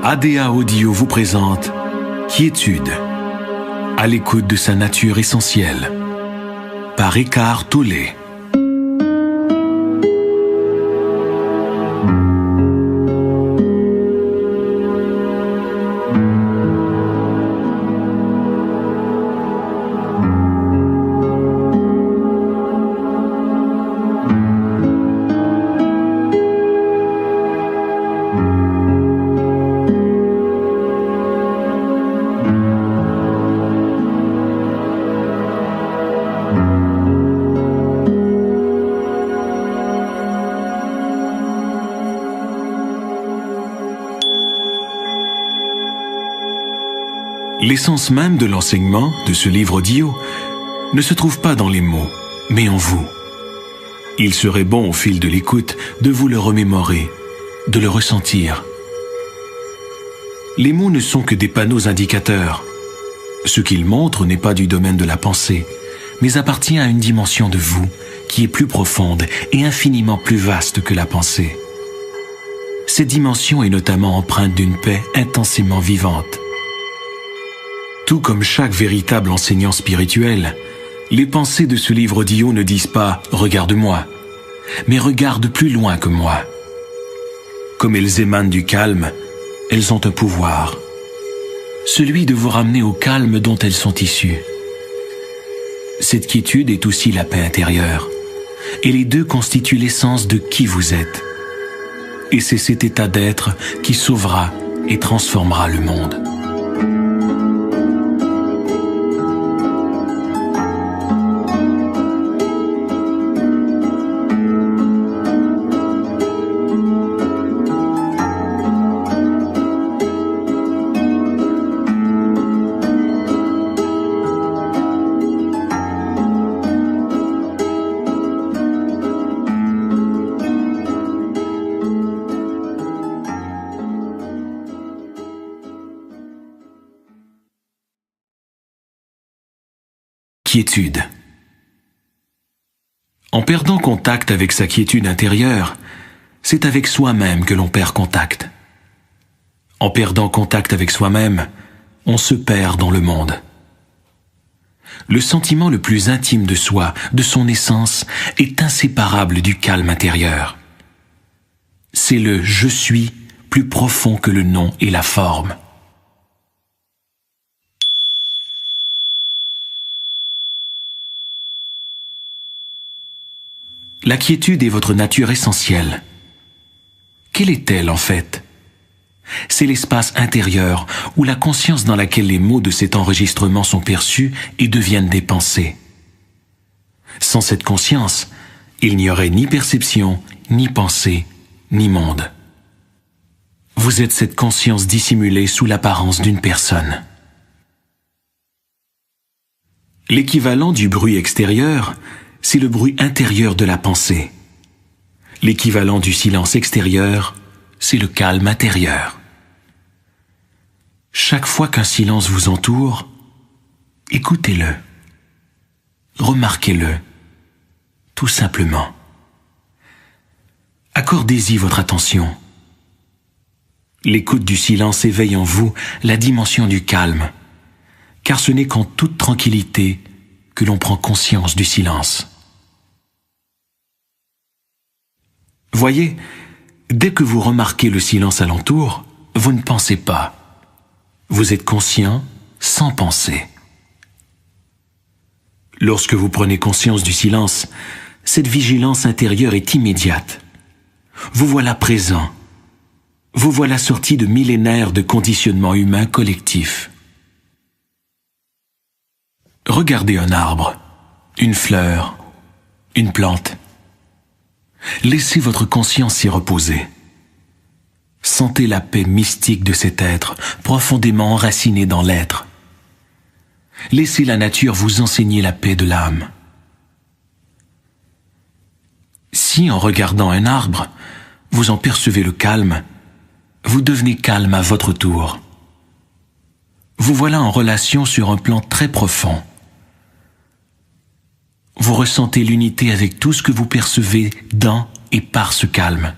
ADA Audio vous présente Quiétude, à l'écoute de sa nature essentielle, par Eckhart Tolle. L'essence même de l'enseignement de ce livre audio ne se trouve pas dans les mots, mais en vous. Il serait bon au fil de l'écoute de vous le remémorer, de le ressentir. Les mots ne sont que des panneaux indicateurs. Ce qu'ils montrent n'est pas du domaine de la pensée, mais appartient à une dimension de vous qui est plus profonde et infiniment plus vaste que la pensée. Cette dimension est notamment empreinte d'une paix intensément vivante. Tout comme chaque véritable enseignant spirituel, les pensées de ce livre audio ne disent pas « regarde-moi », mais « regarde plus loin que moi ». Comme elles émanent du calme, elles ont un pouvoir, celui de vous ramener au calme dont elles sont issues. Cette quiétude est aussi la paix intérieure, et les deux constituent l'essence de qui vous êtes. Et c'est cet état d'être qui sauvera et transformera le monde. Quiétude. En perdant contact avec sa quiétude intérieure, c'est avec soi-même que l'on perd contact. En perdant contact avec soi-même, on se perd dans le monde. Le sentiment le plus intime de soi, de son essence, est inséparable du calme intérieur. C'est le « je suis » plus profond que le nom et la forme. La quiétude est votre nature essentielle. Quelle est-elle en fait? C'est l'espace intérieur où la conscience dans laquelle les mots de cet enregistrement sont perçus et deviennent des pensées. Sans cette conscience, il n'y aurait ni perception, ni pensée, ni monde. Vous êtes cette conscience dissimulée sous l'apparence d'une personne. L'équivalent du bruit extérieur, c'est le bruit intérieur de la pensée. L'équivalent du silence extérieur, c'est le calme intérieur. Chaque fois qu'un silence vous entoure, écoutez-le, remarquez-le, tout simplement. Accordez-y votre attention. L'écoute du silence éveille en vous la dimension du calme, car ce n'est qu'en toute tranquillité que l'on prend conscience du silence. Voyez, dès que vous remarquez le silence alentour, vous ne pensez pas. Vous êtes conscient sans penser. Lorsque vous prenez conscience du silence, cette vigilance intérieure est immédiate. Vous voilà présent. Vous voilà sorti de millénaires de conditionnement humain collectif. Regardez un arbre, une fleur, une plante. Laissez votre conscience s'y reposer. Sentez la paix mystique de cet être, profondément enraciné dans l'être. Laissez la nature vous enseigner la paix de l'âme. Si, en regardant un arbre, vous en percevez le calme, vous devenez calme à votre tour. Vous voilà en relation sur un plan très profond. Vous ressentez l'unité avec tout ce que vous percevez dans et par ce calme.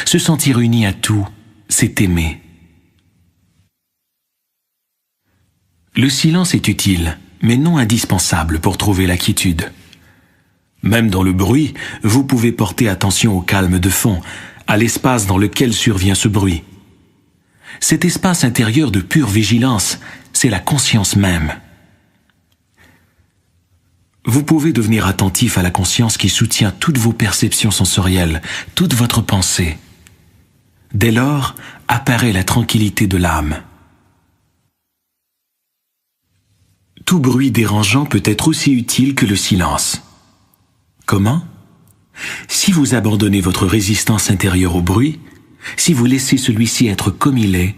Se sentir uni à tout, c'est aimer. Le silence est utile, mais non indispensable pour trouver la quiétude. Même dans le bruit, vous pouvez porter attention au calme de fond, à l'espace dans lequel survient ce bruit. Cet espace intérieur de pure vigilance, c'est la conscience même. Vous pouvez devenir attentif à la conscience qui soutient toutes vos perceptions sensorielles, toute votre pensée. Dès lors, apparaît la tranquillité de l'âme. Tout bruit dérangeant peut être aussi utile que le silence. Comment? Si vous abandonnez votre résistance intérieure au bruit, si vous laissez celui-ci être comme il est,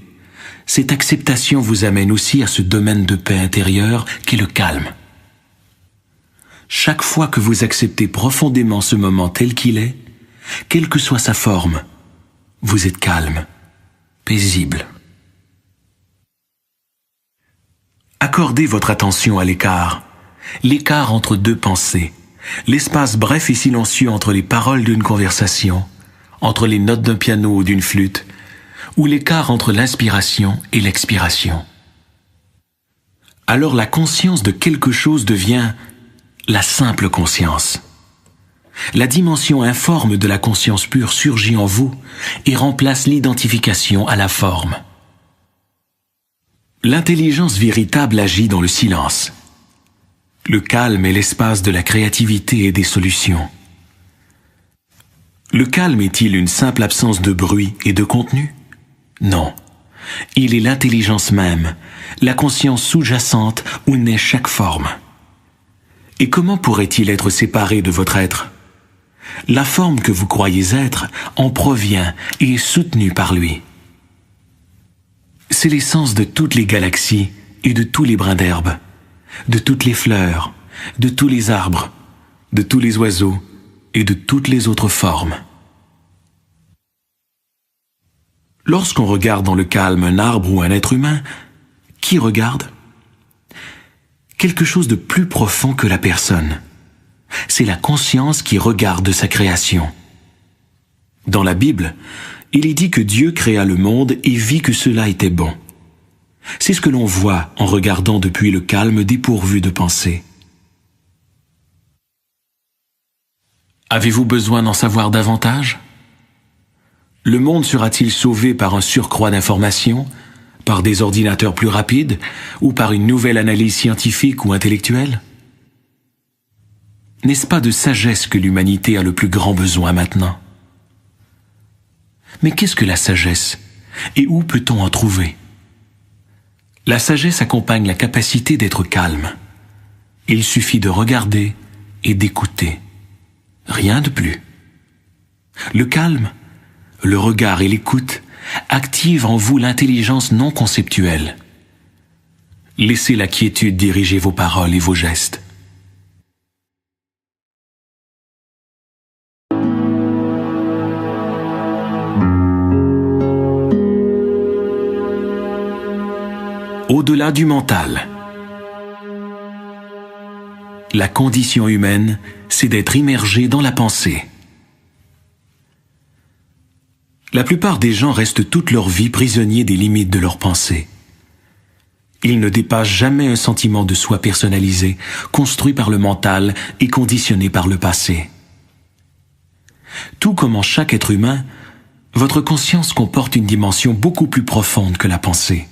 cette acceptation vous amène aussi à ce domaine de paix intérieure qu'est le calme. Chaque fois que vous acceptez profondément ce moment tel qu'il est, quelle que soit sa forme, vous êtes calme, paisible. Accordez votre attention à l'écart entre deux pensées, l'espace bref et silencieux entre les paroles d'une conversation, entre les notes d'un piano ou d'une flûte, ou l'écart entre l'inspiration et l'expiration. Alors la conscience de quelque chose devient la simple conscience. La dimension informe de la conscience pure surgit en vous et remplace l'identification à la forme. L'intelligence véritable agit dans le silence. Le calme est l'espace de la créativité et des solutions. Le calme est-il une simple absence de bruit et de contenu? Non. Il est l'intelligence même, la conscience sous-jacente où naît chaque forme. Et comment pourrait-il être séparé de votre être? La forme que vous croyez être en provient et est soutenue par lui. C'est l'essence de toutes les galaxies et de tous les brins d'herbe, de toutes les fleurs, de tous les arbres, de tous les oiseaux et de toutes les autres formes. Lorsqu'on regarde dans le calme un arbre ou un être humain, qui regarde? Quelque chose de plus profond que la personne. C'est la conscience qui regarde sa création. Dans la Bible, il est dit que Dieu créa le monde et vit que cela était bon. C'est ce que l'on voit en regardant depuis le calme dépourvu de pensée. Avez-vous besoin d'en savoir davantage? Le monde sera-t-il sauvé par un surcroît d'informations, par des ordinateurs plus rapides ou par une nouvelle analyse scientifique ou intellectuelle? N'est-ce pas de sagesse que l'humanité a le plus grand besoin maintenant? Mais qu'est-ce que la sagesse? Et où peut-on en trouver? La sagesse accompagne la capacité d'être calme. Il suffit de regarder et d'écouter. Rien de plus. Le calme, le regard et l'écoute activent en vous l'intelligence non conceptuelle. Laissez la quiétude diriger vos paroles et vos gestes. Au-delà du mental. La condition humaine, c'est d'être immergé dans la pensée. La plupart des gens restent toute leur vie prisonniers des limites de leur pensée. Ils ne dépassent jamais un sentiment de soi personnalisé, construit par le mental et conditionné par le passé. Tout comme en chaque être humain, votre conscience comporte une dimension beaucoup plus profonde que la pensée.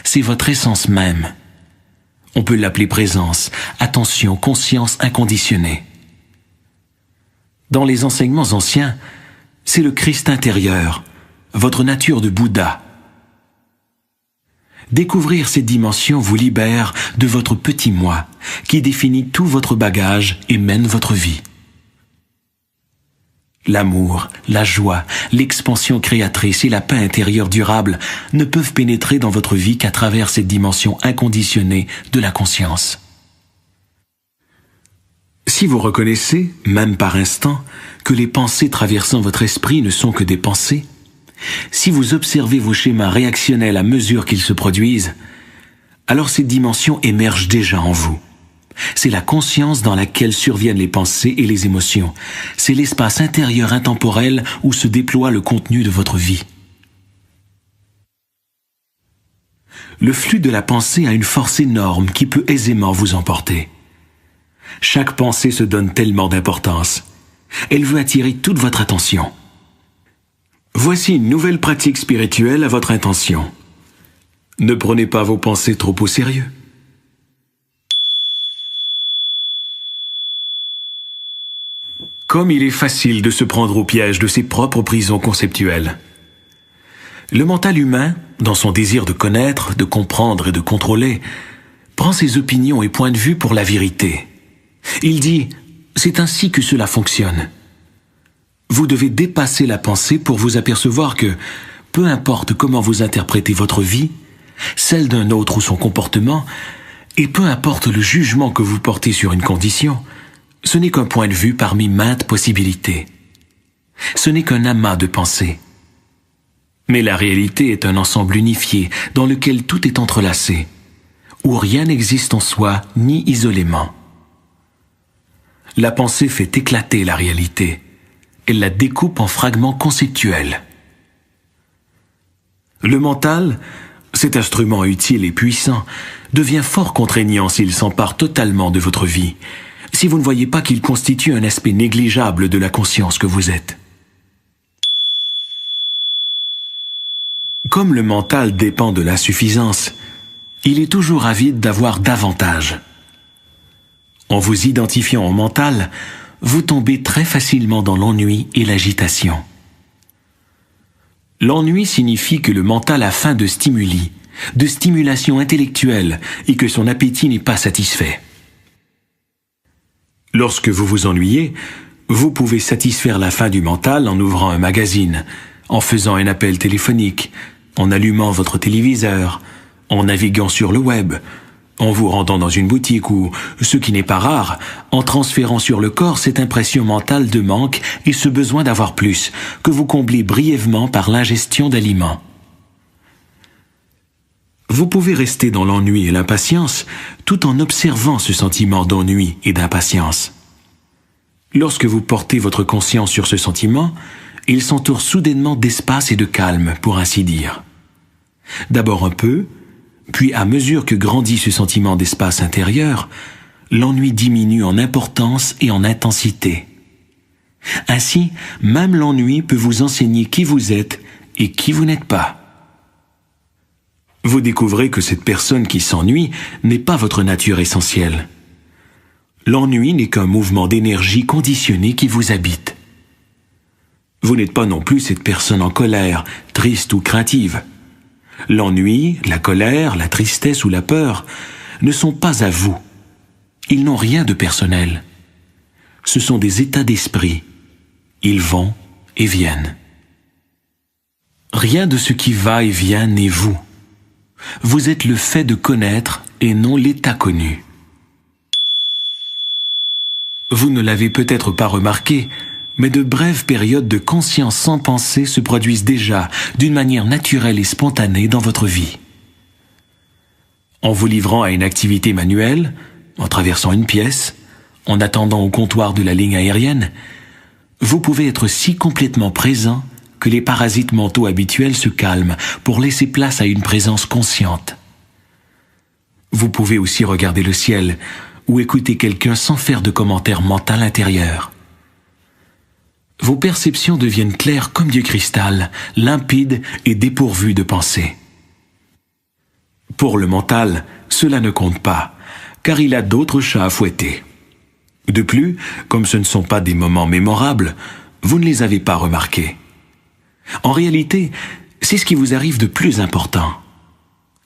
C'est votre essence même. On peut l'appeler présence, attention, conscience inconditionnée. Dans les enseignements anciens, c'est le Christ intérieur, votre nature de Bouddha. Découvrir cette dimension vous libère de votre petit moi, qui définit tout votre bagage et mène votre vie. L'amour, la joie, l'expansion créatrice et la paix intérieure durable ne peuvent pénétrer dans votre vie qu'à travers cette dimension inconditionnée de la conscience. Si vous reconnaissez, même par instant, que les pensées traversant votre esprit ne sont que des pensées, si vous observez vos schémas réactionnels à mesure qu'ils se produisent, alors cette dimension émerge déjà en vous. C'est la conscience dans laquelle surviennent les pensées et les émotions. C'est l'espace intérieur intemporel où se déploie le contenu de votre vie. Le flux de la pensée a une force énorme qui peut aisément vous emporter. Chaque pensée se donne tellement d'importance. Elle veut attirer toute votre attention. Voici une nouvelle pratique spirituelle à votre intention. Ne prenez pas vos pensées trop au sérieux. Comme il est facile de se prendre au piège de ses propres prisons conceptuelles. Le mental humain, dans son désir de connaître, de comprendre et de contrôler, prend ses opinions et points de vue pour la vérité. Il dit « c'est ainsi que cela fonctionne ». Vous devez dépasser la pensée pour vous apercevoir que, peu importe comment vous interprétez votre vie, celle d'un autre ou son comportement, et peu importe le jugement que vous portez sur une condition, ce n'est qu'un point de vue parmi maintes possibilités. Ce n'est qu'un amas de pensées. Mais la réalité est un ensemble unifié dans lequel tout est entrelacé, où rien n'existe en soi ni isolément. La pensée fait éclater la réalité. Elle la découpe en fragments conceptuels. Le mental, cet instrument utile et puissant, devient fort contraignant s'il s'empare totalement de votre vie, si vous ne voyez pas qu'il constitue un aspect négligeable de la conscience que vous êtes. Comme le mental dépend de l'insuffisance, il est toujours avide d'avoir davantage. En vous identifiant au mental, vous tombez très facilement dans l'ennui et l'agitation. L'ennui signifie que le mental a faim de stimuli, de stimulation intellectuelle et que son appétit n'est pas satisfait. Lorsque vous vous ennuyez, vous pouvez satisfaire la faim du mental en ouvrant un magazine, en faisant un appel téléphonique, en allumant votre téléviseur, en naviguant sur le web, en vous rendant dans une boutique ou, ce qui n'est pas rare, en transférant sur le corps cette impression mentale de manque et ce besoin d'avoir plus, que vous comblez brièvement par l'ingestion d'aliments. Vous pouvez rester dans l'ennui et l'impatience tout en observant ce sentiment d'ennui et d'impatience. Lorsque vous portez votre conscience sur ce sentiment, il s'entoure soudainement d'espace et de calme, pour ainsi dire. D'abord un peu, puis à mesure que grandit ce sentiment d'espace intérieur, l'ennui diminue en importance et en intensité. Ainsi, même l'ennui peut vous enseigner qui vous êtes et qui vous n'êtes pas. Vous découvrez que cette personne qui s'ennuie n'est pas votre nature essentielle. L'ennui n'est qu'un mouvement d'énergie conditionné qui vous habite. Vous n'êtes pas non plus cette personne en colère, triste ou craintive. L'ennui, la colère, la tristesse ou la peur ne sont pas à vous. Ils n'ont rien de personnel. Ce sont des états d'esprit. Ils vont et viennent. Rien de ce qui va et vient n'est vous. Vous êtes le fait de connaître et non l'état connu. Vous ne l'avez peut-être pas remarqué, mais de brèves périodes de conscience sans pensée se produisent déjà d'une manière naturelle et spontanée dans votre vie. En vous livrant à une activité manuelle, en traversant une pièce, en attendant au comptoir de la ligne aérienne, vous pouvez être si complètement présent que les parasites mentaux habituels se calment pour laisser place à une présence consciente. Vous pouvez aussi regarder le ciel ou écouter quelqu'un sans faire de commentaire mental intérieur. Vos perceptions deviennent claires comme du cristal, limpides et dépourvues de pensée. Pour le mental, cela ne compte pas, car il a d'autres chats à fouetter. De plus, comme ce ne sont pas des moments mémorables, vous ne les avez pas remarqués. En réalité, c'est ce qui vous arrive de plus important.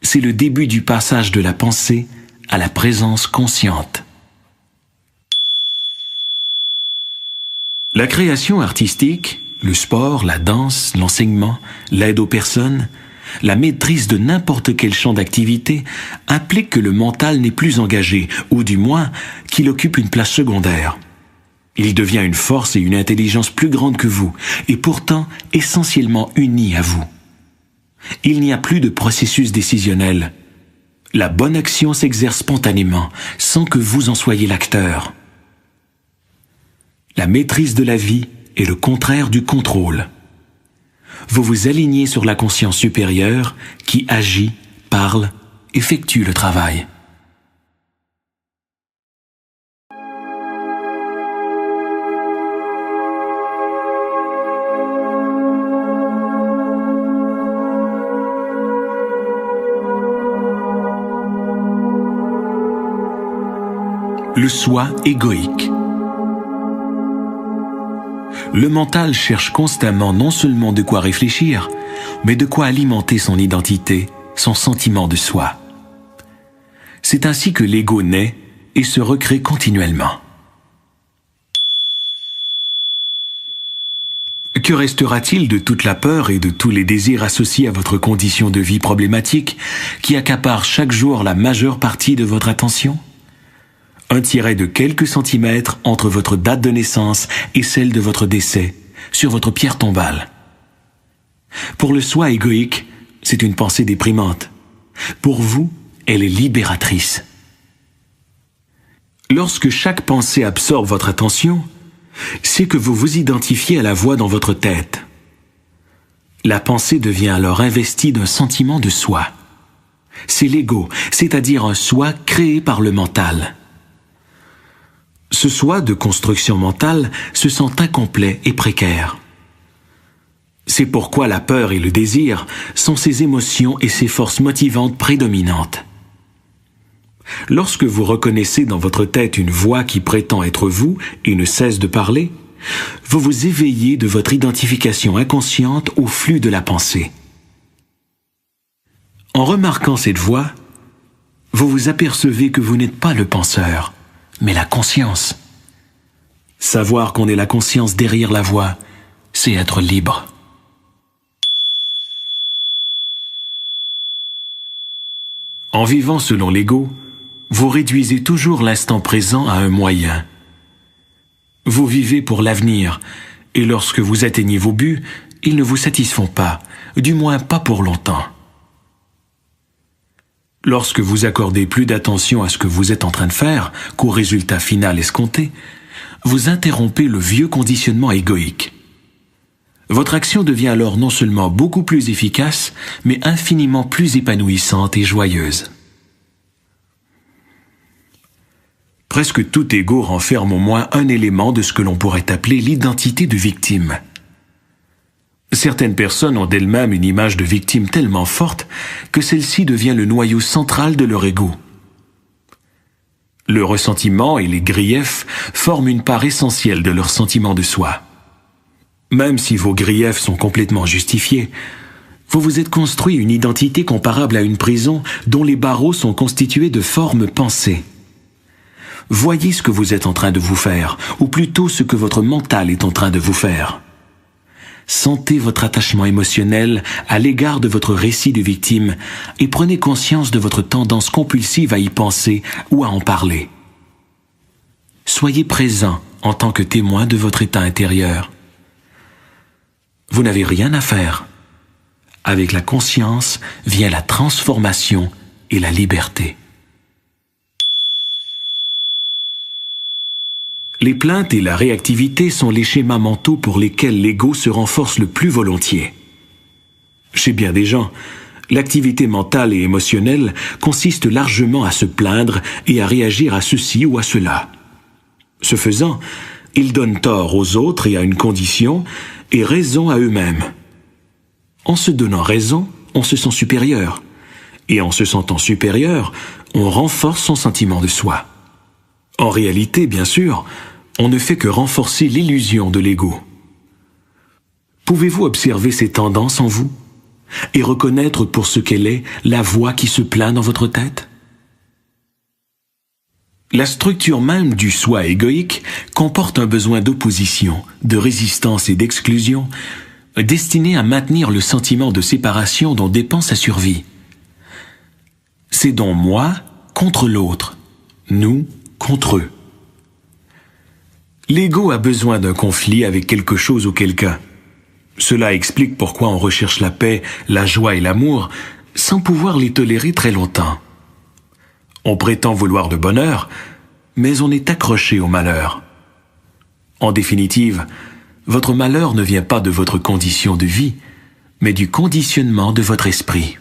C'est le début du passage de la pensée à la présence consciente. La création artistique, le sport, la danse, l'enseignement, l'aide aux personnes, la maîtrise de n'importe quel champ d'activité implique que le mental n'est plus engagé, ou du moins qu'il occupe une place secondaire. Il devient une force et une intelligence plus grandes que vous, et pourtant essentiellement unis à vous. Il n'y a plus de processus décisionnel. La bonne action s'exerce spontanément, sans que vous en soyez l'acteur. La maîtrise de la vie est le contraire du contrôle. Vous vous alignez sur la conscience supérieure qui agit parle, effectue le travail. Le soi égoïque. Le mental cherche constamment non seulement de quoi réfléchir, mais de quoi alimenter son identité, son sentiment de soi. C'est ainsi que l'ego naît et se recrée continuellement. Que restera-t-il de toute la peur et de tous les désirs associés à votre condition de vie problématique qui accapare chaque jour la majeure partie de votre attention ? Un tiret de quelques centimètres entre votre date de naissance et celle de votre décès, sur votre pierre tombale. Pour le soi égoïque, c'est une pensée déprimante. Pour vous, elle est libératrice. Lorsque chaque pensée absorbe votre attention, c'est que vous vous identifiez à la voix dans votre tête. La pensée devient alors investie d'un sentiment de soi. C'est l'ego, c'est-à-dire un soi créé par le mental. Ce soi de construction mentale se sent incomplet et précaire. C'est pourquoi la peur et le désir sont ses émotions et ses forces motivantes prédominantes. Lorsque vous reconnaissez dans votre tête une voix qui prétend être vous et ne cesse de parler, vous vous éveillez de votre identification inconsciente au flux de la pensée. En remarquant cette voix, vous vous apercevez que vous n'êtes pas le penseur, mais la conscience. Savoir qu'on est la conscience derrière la voix, c'est être libre. En vivant selon l'ego, vous réduisez toujours l'instant présent à un moyen. Vous vivez pour l'avenir, et lorsque vous atteignez vos buts, ils ne vous satisfont pas, du moins pas pour longtemps. Lorsque vous accordez plus d'attention à ce que vous êtes en train de faire qu'au résultat final escompté, vous interrompez le vieux conditionnement égoïque. Votre action devient alors non seulement beaucoup plus efficace, mais infiniment plus épanouissante et joyeuse. Presque tout ego renferme au moins un élément de ce que l'on pourrait appeler l'identité de victime. Certaines personnes ont d'elles-mêmes une image de victime tellement forte que celle-ci devient le noyau central de leur ego. Le ressentiment et les griefs forment une part essentielle de leur sentiment de soi. Même si vos griefs sont complètement justifiés, vous vous êtes construit une identité comparable à une prison dont les barreaux sont constitués de formes pensées. Voyez ce que vous êtes en train de vous faire, ou plutôt ce que votre mental est en train de vous faire. Sentez votre attachement émotionnel à l'égard de votre récit de victime et prenez conscience de votre tendance compulsive à y penser ou à en parler. Soyez présent en tant que témoin de votre état intérieur. Vous n'avez rien à faire. Avec la conscience vient la transformation et la liberté. Les plaintes et la réactivité sont les schémas mentaux pour lesquels l'ego se renforce le plus volontiers. Chez bien des gens, l'activité mentale et émotionnelle consiste largement à se plaindre et à réagir à ceci ou à cela. Ce faisant, ils donnent tort aux autres et à une condition, et raison à eux-mêmes. En se donnant raison, on se sent supérieur. Et en se sentant supérieur, on renforce son sentiment de soi. En réalité, bien sûr, on ne fait que renforcer l'illusion de l'ego. Pouvez-vous observer ces tendances en vous et reconnaître pour ce qu'elle est la voix qui se plaint dans votre tête? La structure même du soi égoïque comporte un besoin d'opposition, de résistance et d'exclusion, destiné à maintenir le sentiment de séparation dont dépend sa survie. C'est donc moi contre l'autre, nous contre eux. L'ego a besoin d'un conflit avec quelque chose ou quelqu'un. Cela explique pourquoi on recherche la paix, la joie et l'amour, sans pouvoir les tolérer très longtemps. On prétend vouloir le bonheur, mais on est accroché au malheur. En définitive, votre malheur ne vient pas de votre condition de vie, mais du conditionnement de votre esprit.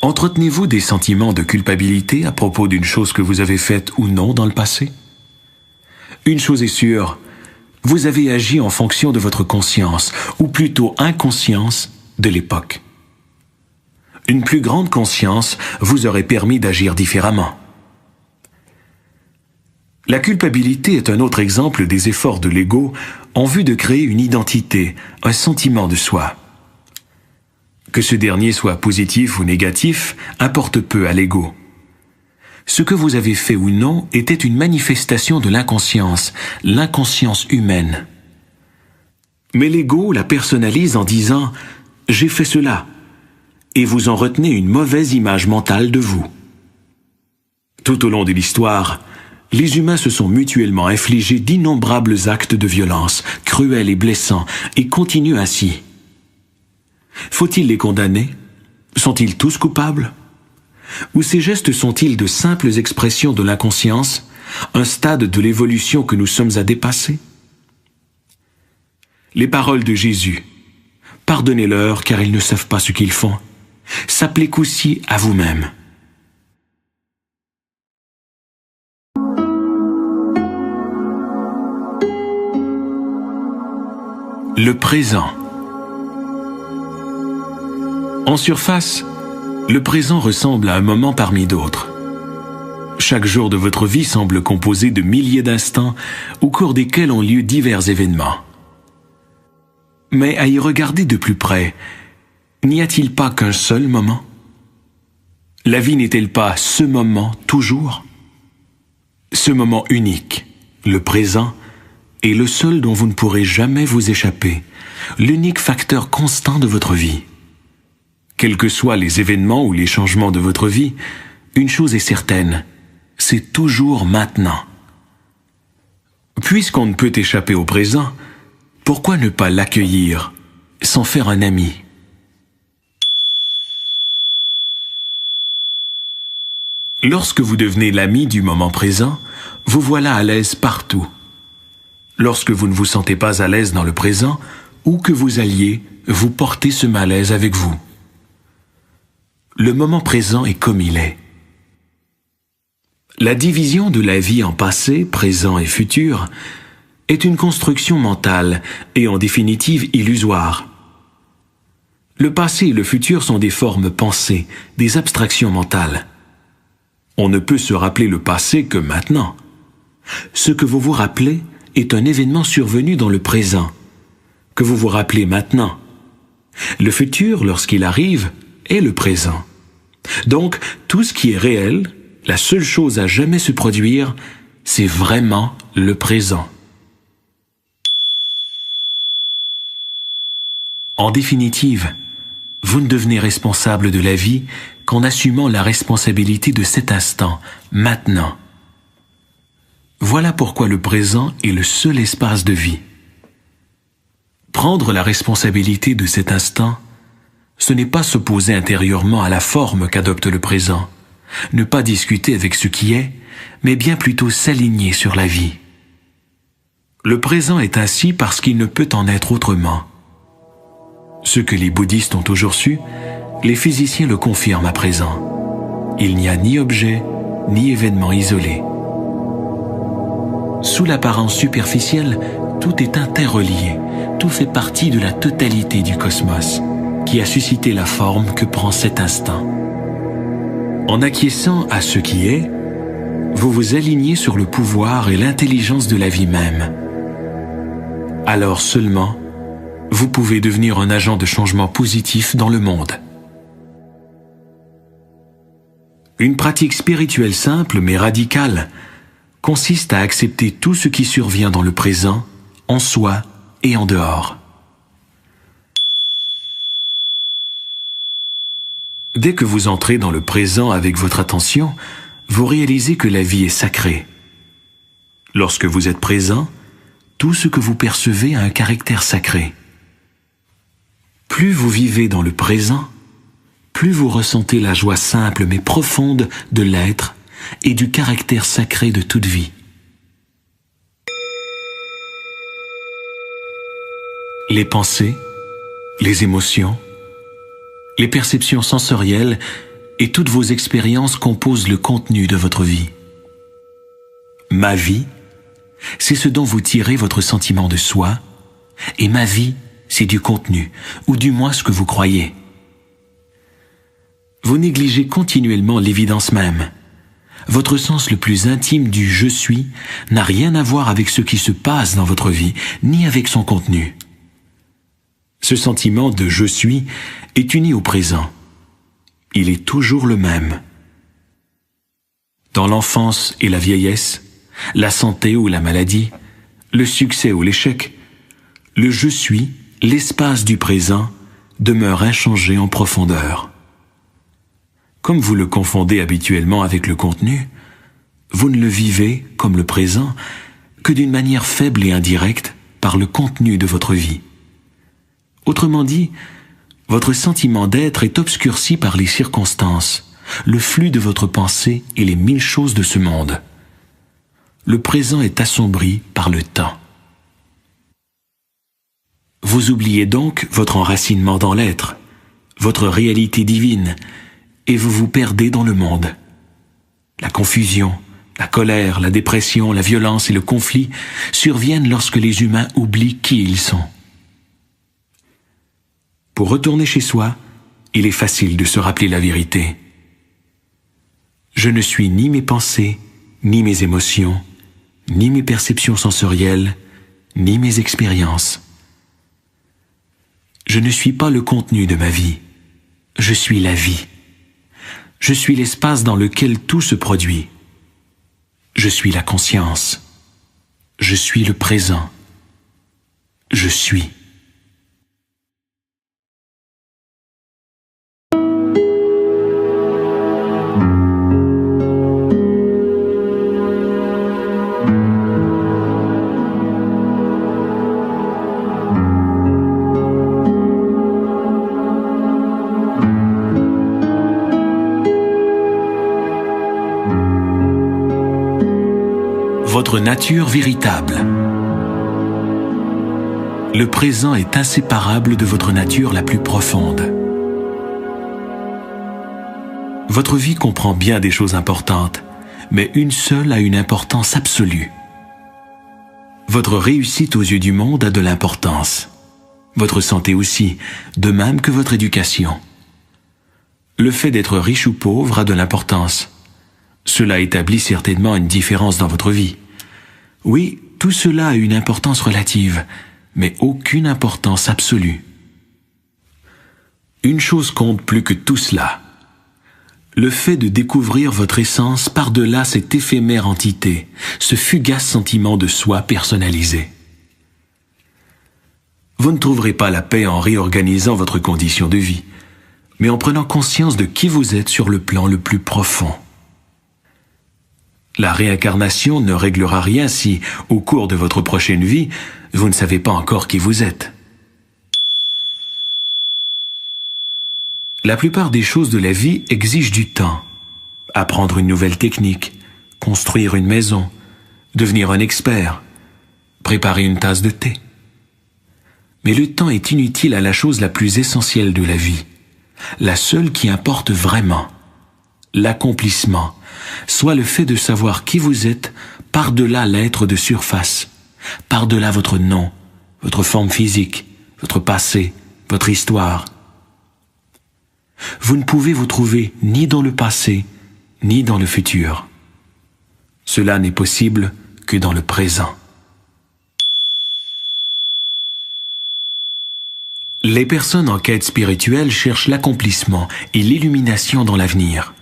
Entretenez-vous des sentiments de culpabilité à propos d'une chose que vous avez faite ou non dans le passé? Une chose est sûre, vous avez agi en fonction de votre conscience, ou plutôt inconscience, de l'époque. Une plus grande conscience vous aurait permis d'agir différemment. La culpabilité est un autre exemple des efforts de l'ego en vue de créer une identité, un sentiment de soi. Que ce dernier soit positif ou négatif importe peu à l'ego. Ce que vous avez fait ou non était une manifestation de l'inconscience humaine. Mais l'ego la personnalise en disant « j'ai fait cela » et vous en retenez une mauvaise image mentale de vous. Tout au long de l'histoire, les humains se sont mutuellement infligés d'innombrables actes de violence, cruels et blessants, et continuent ainsi. Faut-il les condamner? Sont-ils tous coupables? Ou ces gestes sont-ils de simples expressions de l'inconscience, un stade de l'évolution que nous sommes à dépasser? Les paroles de Jésus, « Pardonnez-leur car ils ne savent pas ce qu'ils font », s'appliquent aussi à vous-même. Le présent. En surface, le présent ressemble à un moment parmi d'autres. Chaque jour de votre vie semble composé de milliers d'instants au cours desquels ont lieu divers événements. Mais à y regarder de plus près, n'y a-t-il pas qu'un seul moment? La vie n'est-elle pas ce moment toujours? Ce moment unique, le présent, est le seul dont vous ne pourrez jamais vous échapper, l'unique facteur constant de votre vie. Quels que soient les événements ou les changements de votre vie, une chose est certaine, c'est toujours maintenant. Puisqu'on ne peut échapper au présent, pourquoi ne pas l'accueillir, s'en faire un ami? Lorsque vous devenez l'ami du moment présent, vous voilà à l'aise partout. Lorsque vous ne vous sentez pas à l'aise dans le présent, où que vous alliez, vous portez ce malaise avec vous. Le moment présent est comme il est. La division de la vie en passé, présent et futur est une construction mentale et en définitive illusoire. Le passé et le futur sont des formes pensées, des abstractions mentales. On ne peut se rappeler le passé que maintenant. Ce que vous vous rappelez est un événement survenu dans le présent, que vous vous rappelez maintenant. Le futur, lorsqu'il arrive, est le présent. Donc, tout ce qui est réel, la seule chose à jamais se produire, c'est vraiment le présent. En définitive, vous ne devenez responsable de la vie qu'en assumant la responsabilité de cet instant, maintenant. Voilà pourquoi le présent est le seul espace de vie. Prendre la responsabilité de cet instant, ce n'est pas s'opposer intérieurement à la forme qu'adopte le présent, ne pas discuter avec ce qui est, mais bien plutôt s'aligner sur la vie. Le présent est ainsi parce qu'il ne peut en être autrement. Ce que les bouddhistes ont toujours su, les physiciens le confirment à présent. Il n'y a ni objet, ni événement isolé. Sous l'apparence superficielle, tout est interrelié, tout fait partie de la totalité du cosmos, qui a suscité la forme que prend cet instant. En acquiesçant à ce qui est, vous vous alignez sur le pouvoir et l'intelligence de la vie même. Alors seulement, vous pouvez devenir un agent de changement positif dans le monde. Une pratique spirituelle simple mais radicale consiste à accepter tout ce qui survient dans le présent, en soi et en dehors. Dès que vous entrez dans le présent avec votre attention, vous réalisez que la vie est sacrée. Lorsque vous êtes présent, tout ce que vous percevez a un caractère sacré. Plus vous vivez dans le présent, plus vous ressentez la joie simple mais profonde de l'être et du caractère sacré de toute vie. Les pensées, les émotions, les perceptions sensorielles et toutes vos expériences composent le contenu de votre vie. Ma vie, c'est ce dont vous tirez votre sentiment de soi, et ma vie, c'est du contenu, ou du moins ce que vous croyez. Vous négligez continuellement l'évidence même. Votre sens le plus intime du « je suis » n'a rien à voir avec ce qui se passe dans votre vie, ni avec son contenu. Ce sentiment de « je suis » est uni au présent. Il est toujours le même. Dans l'enfance et la vieillesse, la santé ou la maladie, le succès ou l'échec, le « je suis », l'espace du présent, demeure inchangé en profondeur. Comme vous le confondez habituellement avec le contenu, vous ne le vivez, comme le présent, que d'une manière faible et indirecte par le contenu de votre vie. Autrement dit, votre sentiment d'être est obscurci par les circonstances, le flux de votre pensée et les 1000 choses de ce monde. Le présent est assombri par le temps. Vous oubliez donc votre enracinement dans l'être, votre réalité divine, et vous vous perdez dans le monde. La confusion, la colère, la dépression, la violence et le conflit surviennent lorsque les humains oublient qui ils sont. Pour retourner chez soi, il est facile de se rappeler la vérité. Je ne suis ni mes pensées, ni mes émotions, ni mes perceptions sensorielles, ni mes expériences. Je ne suis pas le contenu de ma vie, je suis la vie. Je suis l'espace dans lequel tout se produit. Je suis la conscience. Je suis le présent. Je suis. Votre nature véritable. Le présent est inséparable de votre nature la plus profonde. Votre vie comprend bien des choses importantes, mais une seule a une importance absolue. Votre réussite aux yeux du monde a de l'importance. Votre santé aussi, de même que votre éducation. Le fait d'être riche ou pauvre a de l'importance. Cela établit certainement une différence dans votre vie. Oui, tout cela a une importance relative, mais aucune importance absolue. Une chose compte plus que tout cela. Le fait de découvrir votre essence par-delà cette éphémère entité, ce fugace sentiment de soi personnalisé. Vous ne trouverez pas la paix en réorganisant votre condition de vie, mais en prenant conscience de qui vous êtes sur le plan le plus profond. La réincarnation ne réglera rien si, au cours de votre prochaine vie, vous ne savez pas encore qui vous êtes. La plupart des choses de la vie exigent du temps. Apprendre une nouvelle technique, construire une maison, devenir un expert, préparer une tasse de thé. Mais le temps est inutile à la chose la plus essentielle de la vie, la seule qui importe vraiment, l'accomplissement, soit le fait de savoir qui vous êtes par-delà l'être de surface, par-delà votre nom, votre forme physique, votre passé, votre histoire. Vous ne pouvez vous trouver ni dans le passé, ni dans le futur. Cela n'est possible que dans le présent. Les personnes en quête spirituelle cherchent l'accomplissement et l'illumination dans l'avenir.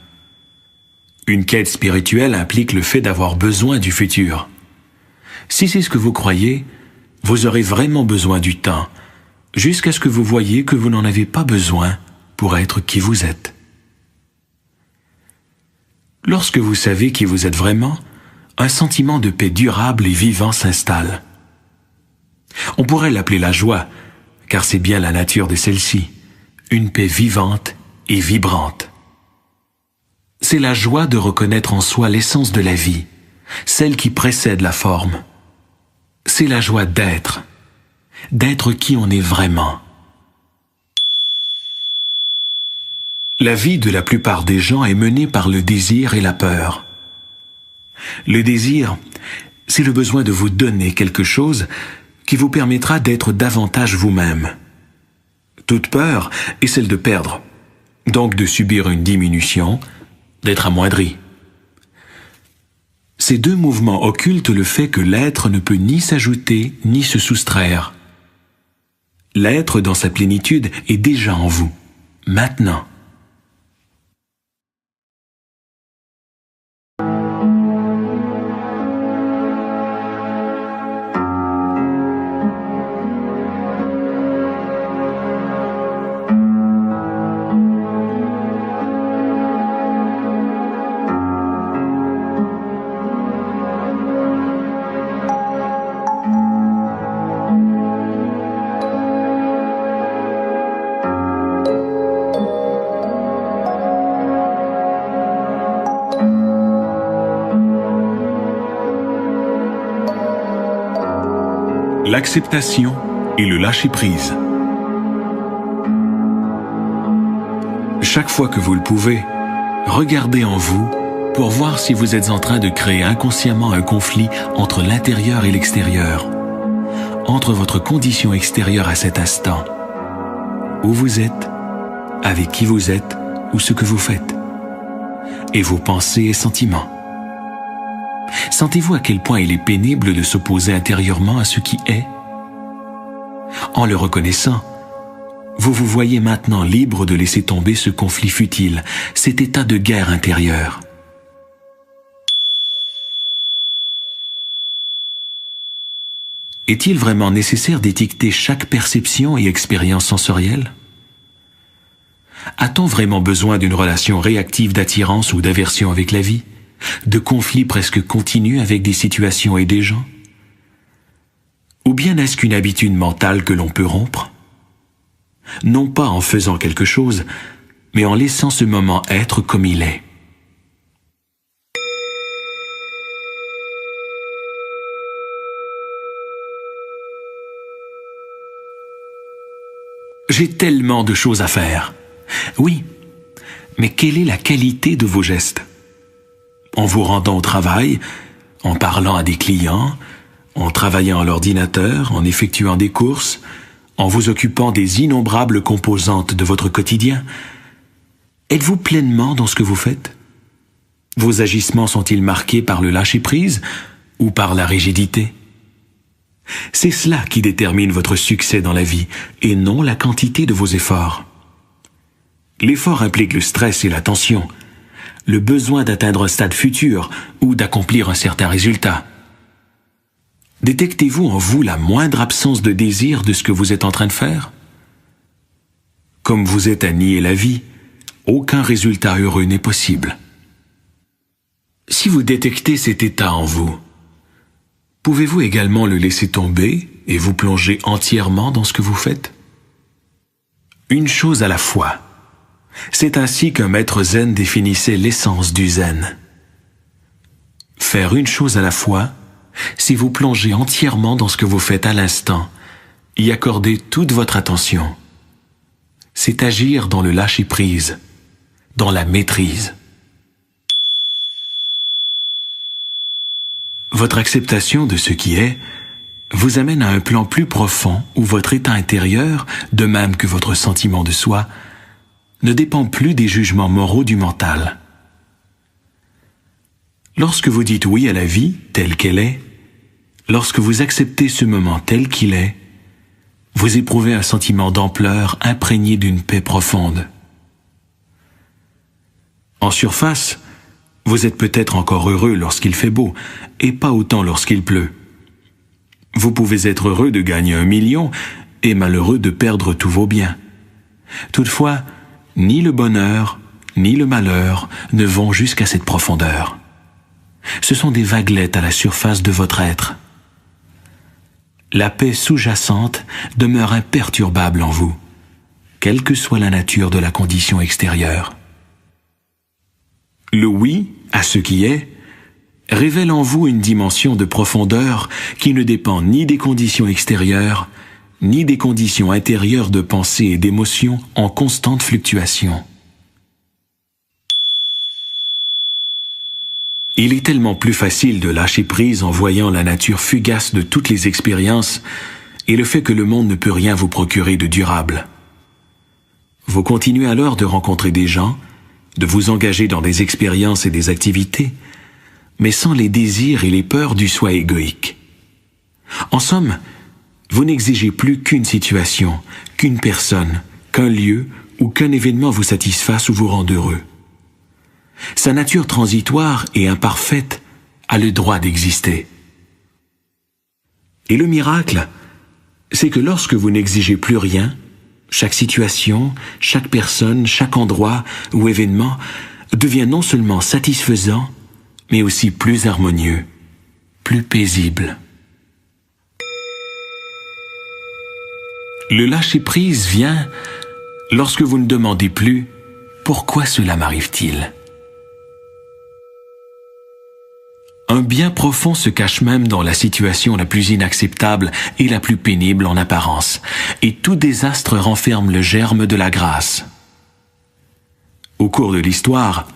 Une quête spirituelle implique le fait d'avoir besoin du futur. Si c'est ce que vous croyez, vous aurez vraiment besoin du temps, jusqu'à ce que vous voyiez que vous n'en avez pas besoin pour être qui vous êtes. Lorsque vous savez qui vous êtes vraiment, un sentiment de paix durable et vivant s'installe. On pourrait l'appeler la joie, car c'est bien la nature de celle-ci, une paix vivante et vibrante. C'est la joie de reconnaître en soi l'essence de la vie, celle qui précède la forme. C'est la joie d'être qui on est vraiment. La vie de la plupart des gens est menée par le désir et la peur. Le désir, c'est le besoin de vous donner quelque chose qui vous permettra d'être davantage vous-même. Toute peur est celle de perdre, donc de subir une diminution, d'être amoindri. Ces deux mouvements occultent le fait que l'être ne peut ni s'ajouter ni se soustraire. L'être dans sa plénitude est déjà en vous, maintenant. L'acceptation et le lâcher-prise. Chaque fois que vous le pouvez, regardez en vous pour voir si vous êtes en train de créer inconsciemment un conflit entre l'intérieur et l'extérieur, entre votre condition extérieure à cet instant, où vous êtes, avec qui vous êtes ou ce que vous faites, et vos pensées et sentiments. Sentez-vous à quel point il est pénible de s'opposer intérieurement à ce qui est? En le reconnaissant, vous vous voyez maintenant libre de laisser tomber ce conflit futile, cet état de guerre intérieure. Est-il vraiment nécessaire d'étiqueter chaque perception et expérience sensorielle? A-t-on vraiment besoin d'une relation réactive d'attirance ou d'aversion avec la vie? De conflits presque continus avec des situations et des gens? Ou bien est-ce qu'une habitude mentale que l'on peut rompre? Non pas en faisant quelque chose, mais en laissant ce moment être comme il est. J'ai tellement de choses à faire. Oui, mais quelle est la qualité de vos gestes? En vous rendant au travail, en parlant à des clients, en travaillant à l'ordinateur, en effectuant des courses, en vous occupant des innombrables composantes de votre quotidien, êtes-vous pleinement dans ce que vous faites? Vos agissements sont-ils marqués par le lâcher-prise ou par la rigidité? C'est cela qui détermine votre succès dans la vie et non la quantité de vos efforts. L'effort implique le stress et la tension, le besoin d'atteindre un stade futur ou d'accomplir un certain résultat. Détectez-vous en vous la moindre absence de désir de ce que vous êtes en train de faire? Comme vous êtes à nier la vie, aucun résultat heureux n'est possible. Si vous détectez cet état en vous, pouvez-vous également le laisser tomber et vous plonger entièrement dans ce que vous faites? Une chose à la fois. C'est ainsi qu'un maître zen définissait l'essence du zen. Faire une chose à la fois, c'est vous plonger entièrement dans ce que vous faites à l'instant, y accorder toute votre attention. C'est agir dans le lâcher-prise, dans la maîtrise. Votre acceptation de ce qui est vous amène à un plan plus profond où votre état intérieur, de même que votre sentiment de soi, ne dépend plus des jugements moraux du mental. Lorsque vous dites oui à la vie telle qu'elle est, lorsque vous acceptez ce moment tel qu'il est, vous éprouvez un sentiment d'ampleur imprégné d'une paix profonde. En surface, vous êtes peut-être encore heureux lorsqu'il fait beau, et pas autant lorsqu'il pleut. Vous pouvez être heureux de gagner 1 million et malheureux de perdre tous vos biens. Toutefois, ni le bonheur, ni le malheur ne vont jusqu'à cette profondeur. Ce sont des vaguelettes à la surface de votre être. La paix sous-jacente demeure imperturbable en vous, quelle que soit la nature de la condition extérieure. Le oui à ce qui est révèle en vous une dimension de profondeur qui ne dépend ni des conditions extérieures, ni des conditions intérieures de pensée et d'émotion en constante fluctuation. Il est tellement plus facile de lâcher prise en voyant la nature fugace de toutes les expériences et le fait que le monde ne peut rien vous procurer de durable. Vous continuez alors de rencontrer des gens, de vous engager dans des expériences et des activités, mais sans les désirs et les peurs du soi égoïque. En somme, vous n'exigez plus qu'une situation, qu'une personne, qu'un lieu ou qu'un événement vous satisfasse ou vous rende heureux. Sa nature transitoire et imparfaite a le droit d'exister. Et le miracle, c'est que lorsque vous n'exigez plus rien, chaque situation, chaque personne, chaque endroit ou événement devient non seulement satisfaisant, mais aussi plus harmonieux, plus paisible. Le lâcher-prise vient lorsque vous ne demandez plus « Pourquoi cela m'arrive-t-il » ? Un bien profond se cache même dans la situation la plus inacceptable et la plus pénible en apparence, et tout désastre renferme le germe de la grâce. Au cours de l'histoire,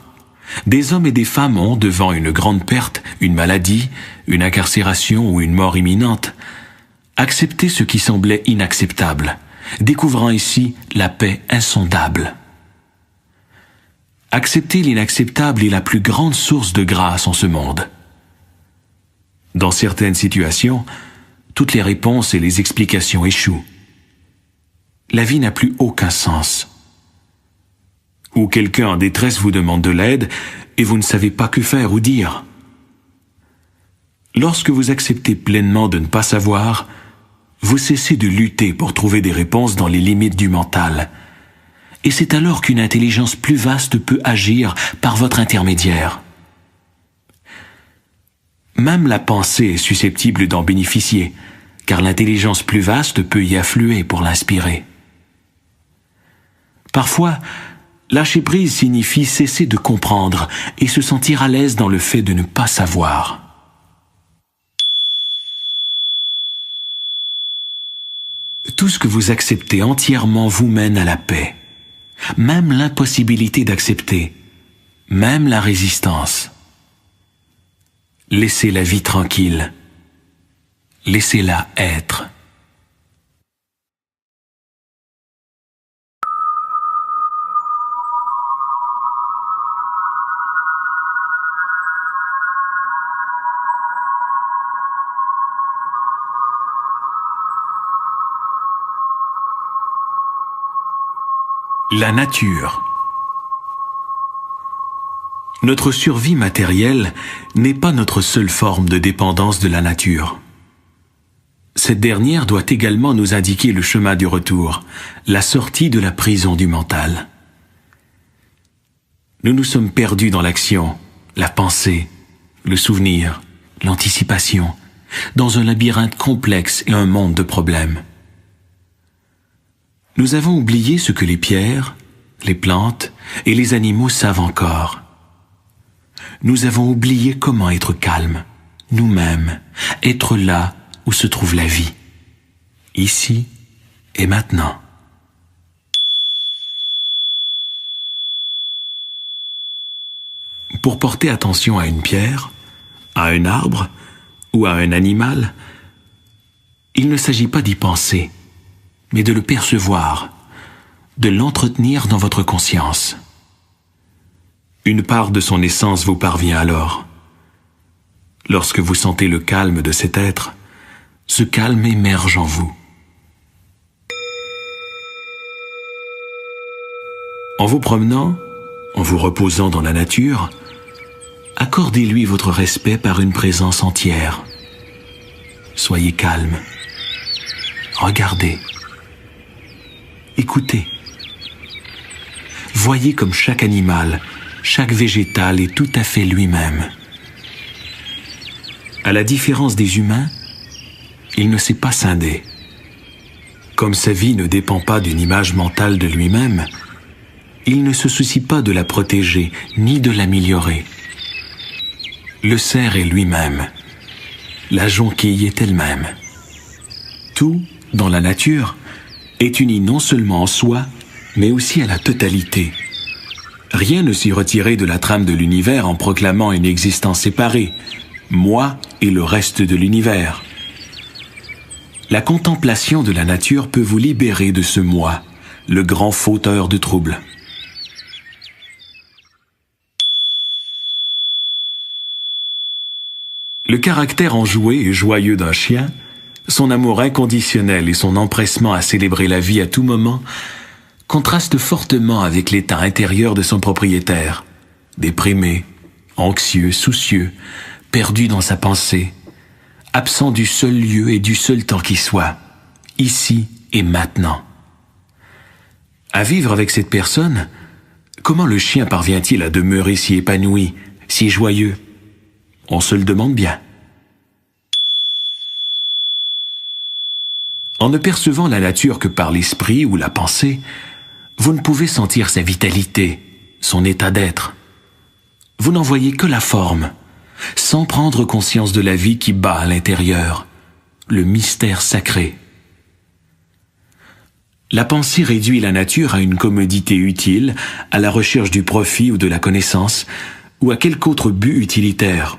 des hommes et des femmes ont, devant une grande perte, une maladie, une incarcération ou une mort imminente, accepté ce qui semblait inacceptable, découvrant ici la paix insondable. Accepter l'inacceptable est la plus grande source de grâce en ce monde. Dans certaines situations, toutes les réponses et les explications échouent. La vie n'a plus aucun sens. Ou quelqu'un en détresse vous demande de l'aide et vous ne savez pas que faire ou dire. Lorsque vous acceptez pleinement de ne pas savoir, vous cessez de lutter pour trouver des réponses dans les limites du mental. Et c'est alors qu'une intelligence plus vaste peut agir par votre intermédiaire. Même la pensée est susceptible d'en bénéficier, car l'intelligence plus vaste peut y affluer pour l'inspirer. Parfois, lâcher prise signifie cesser de comprendre et se sentir à l'aise dans le fait de ne pas savoir. Tout ce que vous acceptez entièrement vous mène à la paix, même l'impossibilité d'accepter, même la résistance. Laissez la vie tranquille. Laissez-la être. La nature. Notre survie matérielle n'est pas notre seule forme de dépendance de la nature. Cette dernière doit également nous indiquer le chemin du retour, la sortie de la prison du mental. Nous nous sommes perdus dans l'action, la pensée, le souvenir, l'anticipation, dans un labyrinthe complexe et un monde de problèmes. Nous avons oublié ce que les pierres, les plantes et les animaux savent encore. Nous avons oublié comment être calmes, nous-mêmes, être là où se trouve la vie, ici et maintenant. Pour porter attention à une pierre, à un arbre ou à un animal, il ne s'agit pas d'y penser, mais de le percevoir, de l'entretenir dans votre conscience. Une part de son essence vous parvient alors. Lorsque vous sentez le calme de cet être, ce calme émerge en vous. En vous promenant, en vous reposant dans la nature, accordez-lui votre respect par une présence entière. Soyez calme. Regardez. Écoutez. Voyez comme chaque animal, chaque végétal est tout à fait lui-même. À la différence des humains, il ne s'est pas scindé. Comme sa vie ne dépend pas d'une image mentale de lui-même, il ne se soucie pas de la protéger ni de l'améliorer. Le cerf est lui-même. La jonquille est elle-même. Tout, dans la nature, est uni non seulement en soi, mais aussi à la totalité. Rien ne s'y retirait de la trame de l'univers en proclamant une existence séparée, moi et le reste de l'univers. La contemplation de la nature peut vous libérer de ce moi, le grand fauteur de troubles. Le caractère enjoué et joyeux d'un chien, son amour inconditionnel et son empressement à célébrer la vie à tout moment contrastent fortement avec l'état intérieur de son propriétaire, déprimé, anxieux, soucieux, perdu dans sa pensée, absent du seul lieu et du seul temps qui soit, ici et maintenant. À vivre avec cette personne, comment le chien parvient-il à demeurer si épanoui, si joyeux? On se le demande bien. En ne percevant la nature que par l'esprit ou la pensée, vous ne pouvez sentir sa vitalité, son état d'être. Vous n'en voyez que la forme, sans prendre conscience de la vie qui bat à l'intérieur, le mystère sacré. La pensée réduit la nature à une commodité utile, à la recherche du profit ou de la connaissance, ou à quelque autre but utilitaire.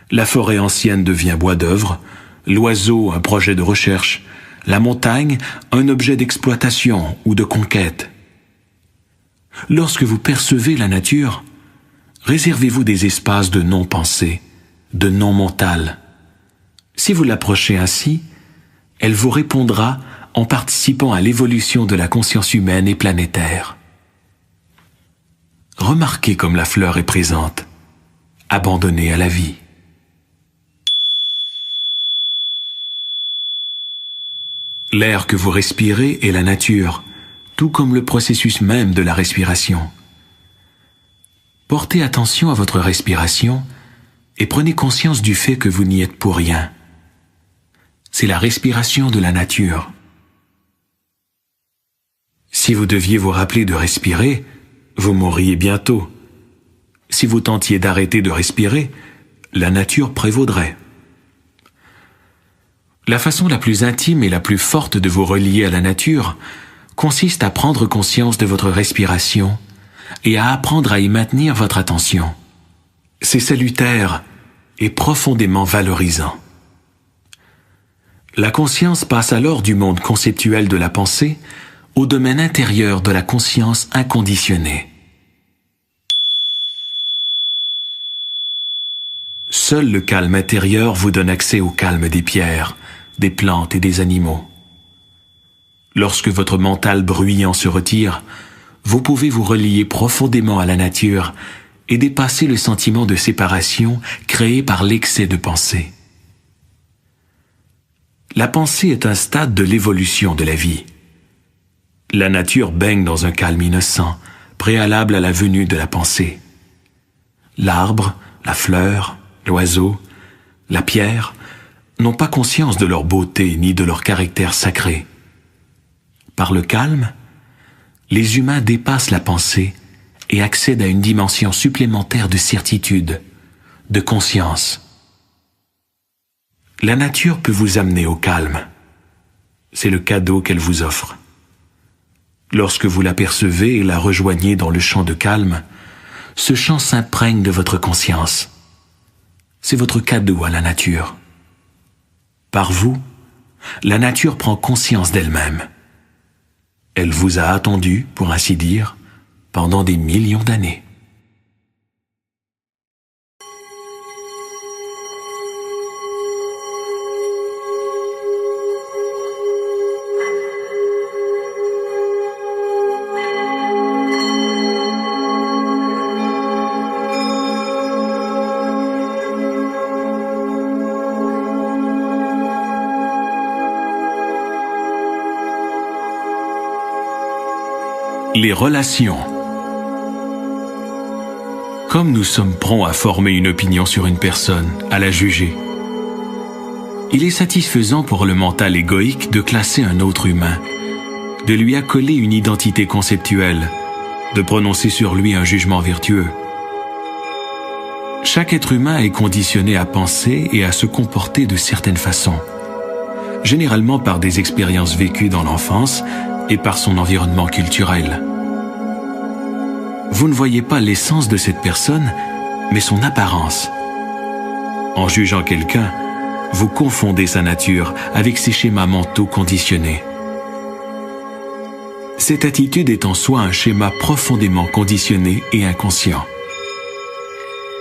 La forêt ancienne devient bois d'œuvre, l'oiseau un projet de recherche, la montagne un objet d'exploitation ou de conquête. Lorsque vous percevez la nature, réservez-vous des espaces de non-pensée, de non-mental. Si vous l'approchez ainsi, elle vous répondra en participant à l'évolution de la conscience humaine et planétaire. Remarquez comme la fleur est présente, abandonnée à la vie. L'air que vous respirez est la nature, tout comme le processus même de la respiration. Portez attention à votre respiration et prenez conscience du fait que vous n'y êtes pour rien. C'est la respiration de la nature. Si vous deviez vous rappeler de respirer, vous mourriez bientôt. Si vous tentiez d'arrêter de respirer, la nature prévaudrait. La façon la plus intime et la plus forte de vous relier à la nature consiste à prendre conscience de votre respiration et à apprendre à y maintenir votre attention. C'est salutaire et profondément valorisant. La conscience passe alors du monde conceptuel de la pensée au domaine intérieur de la conscience inconditionnée. Seul le calme intérieur vous donne accès au calme des pierres, des plantes et des animaux. Lorsque votre mental bruyant se retire, vous pouvez vous relier profondément à la nature et dépasser le sentiment de séparation créé par l'excès de pensée. La pensée est un stade de l'évolution de la vie. La nature baigne dans un calme innocent, préalable à la venue de la pensée. L'arbre, la fleur, l'oiseau, la pierre n'ont pas conscience de leur beauté ni de leur caractère sacré. Par le calme, les humains dépassent la pensée et accèdent à une dimension supplémentaire de certitude, de conscience. La nature peut vous amener au calme. C'est le cadeau qu'elle vous offre. Lorsque vous l'apercevez et la rejoignez dans le champ de calme, ce champ s'imprègne de votre conscience. C'est votre cadeau à la nature. Par vous, la nature prend conscience d'elle-même. Elle vous a attendu, pour ainsi dire, pendant des millions d'années. Les relations. Comme nous sommes prompts à former une opinion sur une personne, à la juger, il est satisfaisant pour le mental égoïque de classer un autre humain, de lui accoler une identité conceptuelle, de prononcer sur lui un jugement vertueux. Chaque être humain est conditionné à penser et à se comporter de certaines façons, généralement par des expériences vécues dans l'enfance et par son environnement culturel. vous ne voyez pas l'essence de cette personne, mais son apparence. En jugeant quelqu'un, vous confondez sa nature avec ses schémas mentaux conditionnés. Cette attitude est en soi un schéma profondément conditionné et inconscient.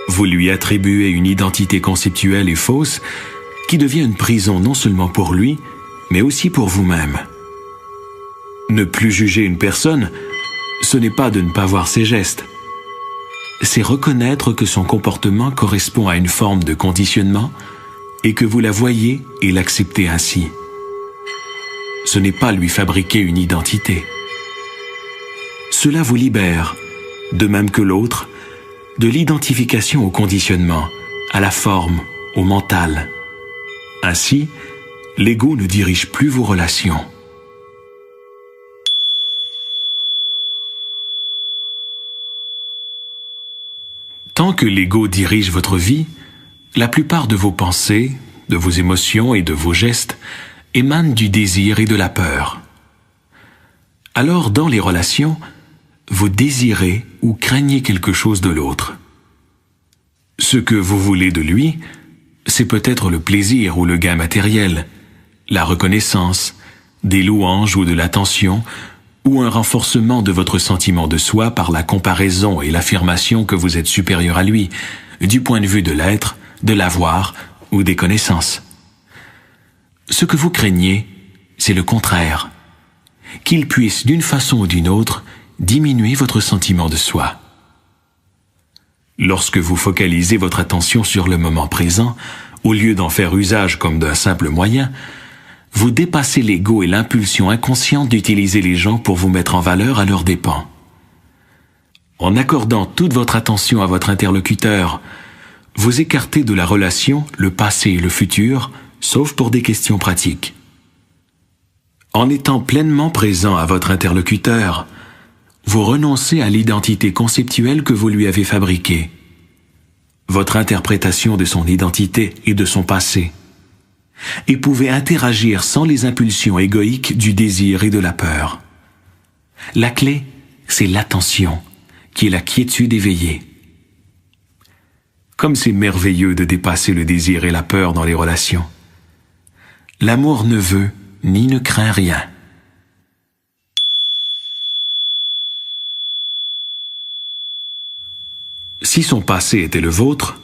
Vous lui attribuez une identité conceptuelle et fausse qui devient une prison non seulement pour lui, mais aussi pour vous-même. Ne plus juger une personne, ce n'est pas de ne pas voir ses gestes. C'est reconnaître que son comportement correspond à une forme de conditionnement et que vous la voyez et l'acceptez ainsi. Ce n'est pas lui fabriquer une identité. Cela vous libère, de même que l'autre, de l'identification au conditionnement, à la forme, au mental. Ainsi, l'ego ne dirige plus vos relations. Tant que l'ego dirige votre vie, la plupart de vos pensées, de vos émotions et de vos gestes émanent du désir et de la peur. Alors, dans les relations, vous désirez ou craignez quelque chose de l'autre. Ce que vous voulez de lui, c'est peut-être le plaisir ou le gain matériel, la reconnaissance, des louanges ou de l'attention, ou un renforcement de votre sentiment de soi par la comparaison et l'affirmation que vous êtes supérieur à lui, du point de vue de l'être, de l'avoir ou des connaissances. Ce que vous craignez, c'est le contraire, qu'il puisse d'une façon ou d'une autre diminuer votre sentiment de soi. Lorsque vous focalisez votre attention sur le moment présent, au lieu d'en faire usage comme d'un simple moyen, vous dépassez l'ego et l'impulsion inconsciente d'utiliser les gens pour vous mettre en valeur à leurs dépens. En accordant toute votre attention à votre interlocuteur, vous écartez de la relation le passé et le futur, sauf pour des questions pratiques. En étant pleinement présent à votre interlocuteur, vous renoncez à l'identité conceptuelle que vous lui avez fabriquée, votre interprétation de son identité et de son passé, et pouvez interagir sans les impulsions égoïques du désir et de la peur. La clé, c'est l'attention, qui est la quiétude éveillée. Comme c'est merveilleux de dépasser le désir et la peur dans les relations. L'amour ne veut ni ne craint rien. Si son passé était le vôtre,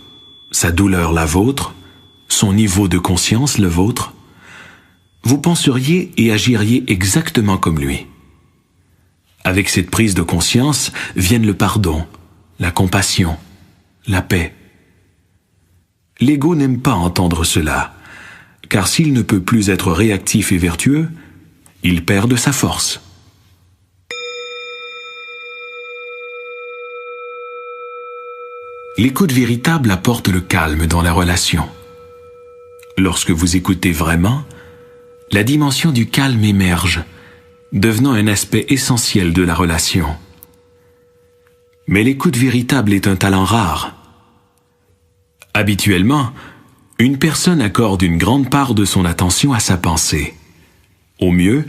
sa douleur la vôtre, son niveau de conscience le vôtre, vous penseriez et agiriez exactement comme lui. Avec cette prise de conscience viennent le pardon, la compassion, la paix. L'ego n'aime pas entendre cela, car s'il ne peut plus être réactif et vertueux, il perd de sa force. L'écoute véritable apporte le calme dans la relation. Lorsque vous écoutez vraiment, la dimension du calme émerge, devenant un aspect essentiel de la relation. Mais l'écoute véritable est un talent rare. Habituellement, une personne accorde une grande part de son attention à sa pensée. Au mieux,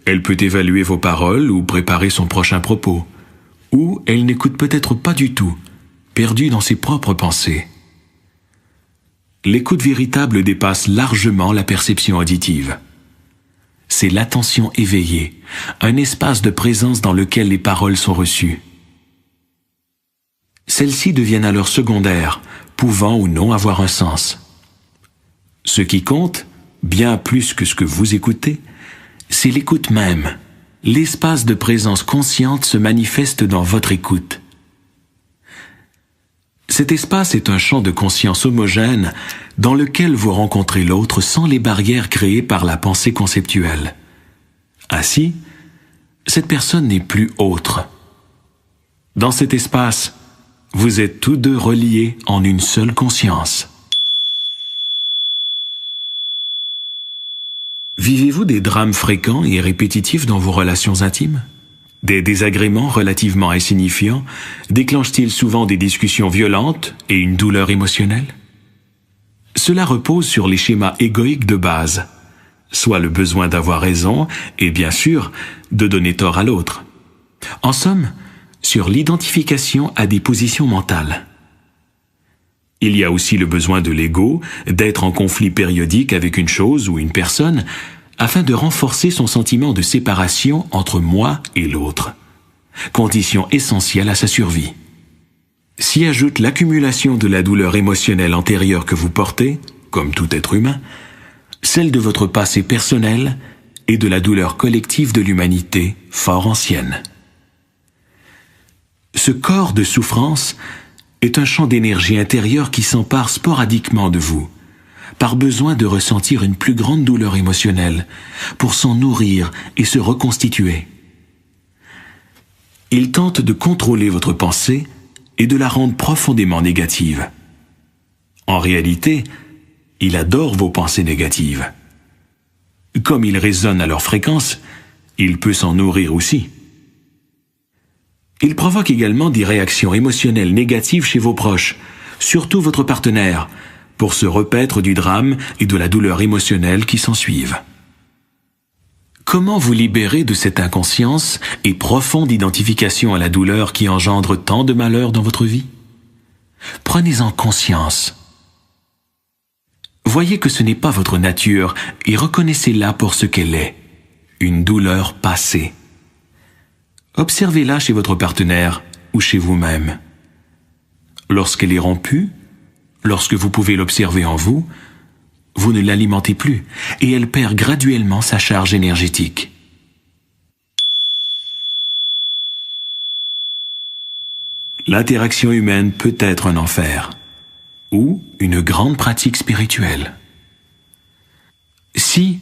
elle peut évaluer vos paroles ou préparer son prochain propos, ou elle n'écoute peut-être pas du tout, perdue dans ses propres pensées. L'écoute véritable dépasse largement la perception auditive. C'est l'attention éveillée, un espace de présence dans lequel les paroles sont reçues. Celles-ci deviennent alors secondaires, pouvant ou non avoir un sens. Ce qui compte, bien plus que ce que vous écoutez, c'est l'écoute même. L'espace de présence consciente se manifeste dans votre écoute. Cet espace est un champ de conscience homogène dans lequel vous rencontrez l'autre sans les barrières créées par la pensée conceptuelle. Ainsi, cette personne n'est plus autre. Dans cet espace, vous êtes tous deux reliés en une seule conscience. Vivez-vous des drames fréquents et répétitifs dans vos relations intimes ? Des désagréments relativement insignifiants déclenchent-ils souvent des discussions violentes et une douleur émotionnelle ? Cela repose sur les schémas égoïques de base, soit le besoin d'avoir raison et bien sûr de donner tort à l'autre. En somme, sur l'identification à des positions mentales. Il y a aussi le besoin de l'ego d'être en conflit périodique avec une chose ou une personne afin de renforcer son sentiment de séparation entre moi et l'autre, condition essentielle à sa survie. S'y ajoute l'accumulation de la douleur émotionnelle antérieure que vous portez, comme tout être humain, celle de votre passé personnel et de la douleur collective de l'humanité fort ancienne. Ce corps de souffrance est un champ d'énergie intérieure qui s'empare sporadiquement de vous, par besoin de ressentir une plus grande douleur émotionnelle, pour s'en nourrir et se reconstituer. Il tente de contrôler votre pensée et de la rendre profondément négative. En réalité, il adore vos pensées négatives. Comme il résonne à leur fréquence, il peut s'en nourrir aussi. Il provoque également des réactions émotionnelles négatives chez vos proches, surtout votre partenaire, pour se repaître du drame et de la douleur émotionnelle qui s'ensuivent. Comment vous libérer de cette inconscience et profonde identification à la douleur qui engendre tant de malheur dans votre vie? Prenez-en conscience. Voyez que ce n'est pas votre nature et reconnaissez-la pour ce qu'elle est, une douleur passée. Observez-la chez votre partenaire ou chez vous-même. Lorsqu'elle est rompue, lorsque vous pouvez l'observer en vous, vous ne l'alimentez plus et elle perd graduellement sa charge énergétique. L'interaction humaine peut être un enfer ou une grande pratique spirituelle. Si,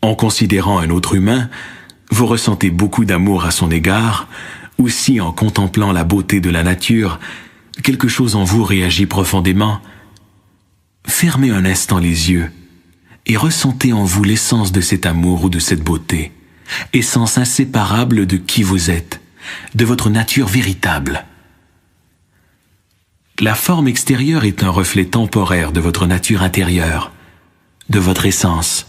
en considérant un autre humain, vous ressentez beaucoup d'amour à son égard, ou si en contemplant la beauté de la nature, quelque chose en vous réagit profondément, fermez un instant les yeux et ressentez en vous l'essence de cet amour ou de cette beauté, essence inséparable de qui vous êtes, de votre nature véritable. La forme extérieure est un reflet temporaire de votre nature intérieure, de votre essence.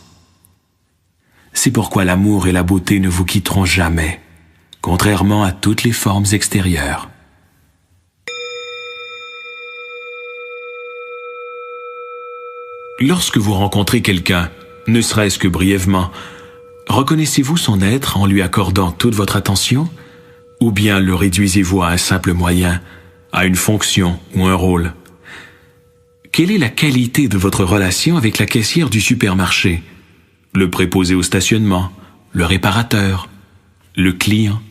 C'est pourquoi l'amour et la beauté ne vous quitteront jamais, contrairement à toutes les formes extérieures. Lorsque vous rencontrez quelqu'un, ne serait-ce que brièvement, reconnaissez-vous son être en lui accordant toute votre attention, ou bien le réduisez-vous à un simple moyen, à une fonction ou un rôle? Quelle est la qualité de votre relation avec la caissière du supermarché, le préposé au stationnement, le réparateur, le client?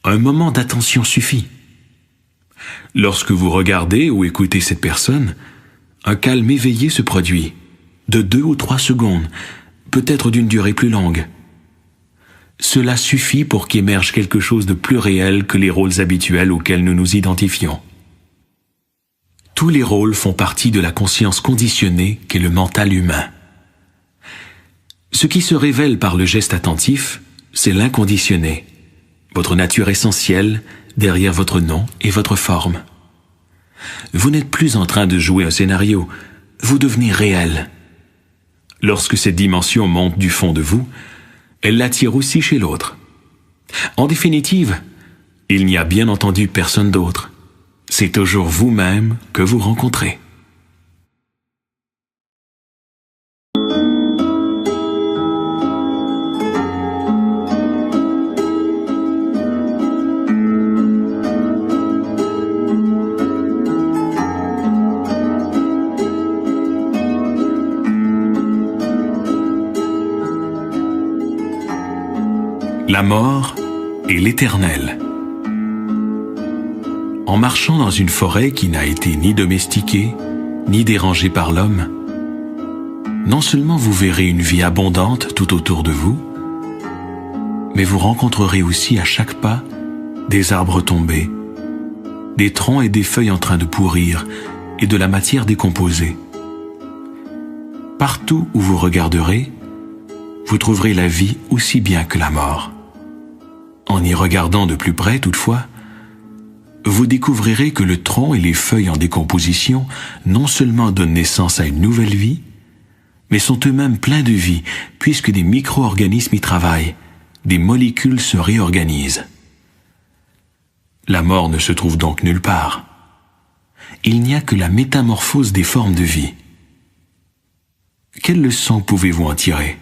Un moment d'attention suffit. Lorsque vous regardez ou écoutez cette personne, un calme éveillé se produit, de 2 ou 3 secondes, peut-être d'une durée plus longue. Cela suffit pour qu'émerge quelque chose de plus réel que les rôles habituels auxquels nous nous identifions. Tous les rôles font partie de la conscience conditionnée qu'est le mental humain. Ce qui se révèle par le geste attentif, c'est l'inconditionné, votre nature essentielle derrière votre nom et votre forme. Vous n'êtes plus en train de jouer un scénario, vous devenez réel. Lorsque cette dimension monte du fond de vous, elle l'attire aussi chez l'autre. En définitive, il n'y a bien entendu personne d'autre. C'est toujours vous-même que vous rencontrez. La mort et l'éternel. En marchant dans une forêt qui n'a été ni domestiquée, ni dérangée par l'homme, non seulement vous verrez une vie abondante tout autour de vous, mais vous rencontrerez aussi à chaque pas des arbres tombés, des troncs et des feuilles en train de pourrir et de la matière décomposée. Partout où vous regarderez, vous trouverez la vie aussi bien que la mort. En y regardant de plus près, toutefois, vous découvrirez que le tronc et les feuilles en décomposition non seulement donnent naissance à une nouvelle vie, mais sont eux-mêmes pleins de vie, puisque des micro-organismes y travaillent, des molécules se réorganisent. La mort ne se trouve donc nulle part. Il n'y a que la métamorphose des formes de vie. Quelle leçon pouvez-vous en tirer?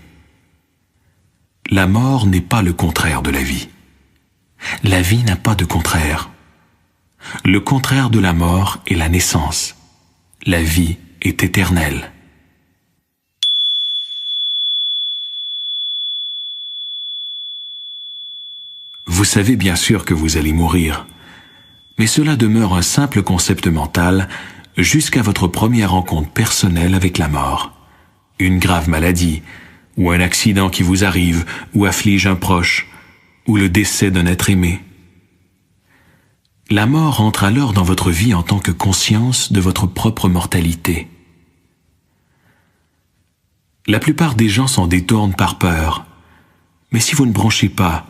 La mort n'est pas le contraire de la vie. La vie n'a pas de contraire. Le contraire de la mort est la naissance. La vie est éternelle. Vous savez bien sûr que vous allez mourir, mais cela demeure un simple concept mental jusqu'à votre première rencontre personnelle avec la mort. Une grave maladie, ou un accident qui vous arrive, ou afflige un proche, ou le décès d'un être aimé. La mort entre alors dans votre vie en tant que conscience de votre propre mortalité. La plupart des gens s'en détournent par peur, mais si vous ne branchez pas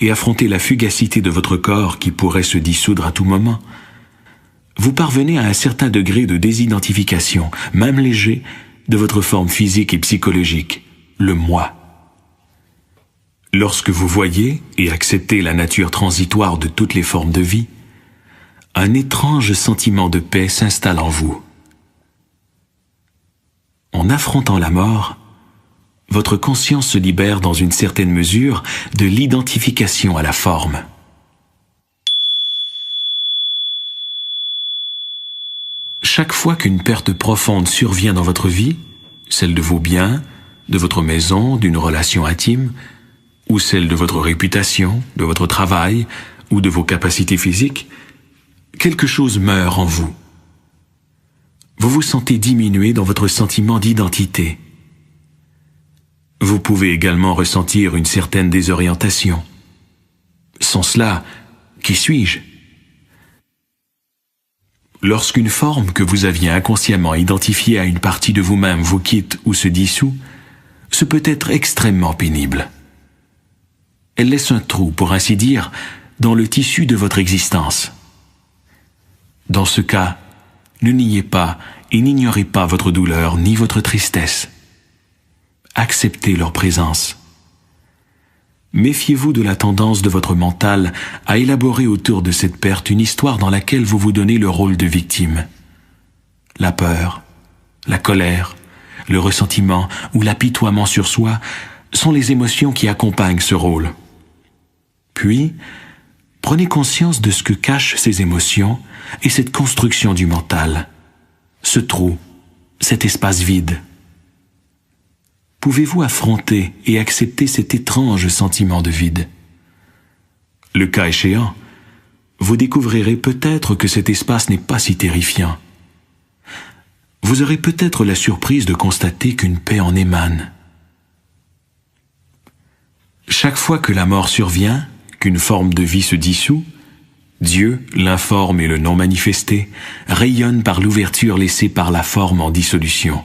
et affrontez la fugacité de votre corps qui pourrait se dissoudre à tout moment, vous parvenez à un certain degré de désidentification, même léger, de votre forme physique et psychologique, le moi. Lorsque vous voyez et acceptez la nature transitoire de toutes les formes de vie, un étrange sentiment de paix s'installe en vous. En affrontant la mort, votre conscience se libère dans une certaine mesure de l'identification à la forme. Chaque fois qu'une perte profonde survient dans votre vie, celle de vos biens, de votre maison, d'une relation intime, ou celle de votre réputation, de votre travail, ou de vos capacités physiques, quelque chose meurt en vous. Vous vous sentez diminué dans votre sentiment d'identité. Vous pouvez également ressentir une certaine désorientation. Sans cela, qui suis-je? Lorsqu'une forme que vous aviez inconsciemment identifiée à une partie de vous-même vous quitte ou se dissout, ce peut être extrêmement pénible. Elle laisse un trou, pour ainsi dire, dans le tissu de votre existence. Dans ce cas, ne niez pas et n'ignorez pas votre douleur ni votre tristesse. Acceptez leur présence. Méfiez-vous de la tendance de votre mental à élaborer autour de cette perte une histoire dans laquelle vous vous donnez le rôle de victime. La peur, la colère, le ressentiment ou l'apitoiement sur soi sont les émotions qui accompagnent ce rôle. Puis, prenez conscience de ce que cachent ces émotions et cette construction du mental, ce trou, cet espace vide. Pouvez-vous affronter et accepter cet étrange sentiment de vide? Le cas échéant, vous découvrirez peut-être que cet espace n'est pas si terrifiant. Vous aurez peut-être la surprise de constater qu'une paix en émane. Chaque fois que la mort survient, qu'une forme de vie se dissout, Dieu, l'informe et le non manifesté, rayonnent par l'ouverture laissée par la forme en dissolution.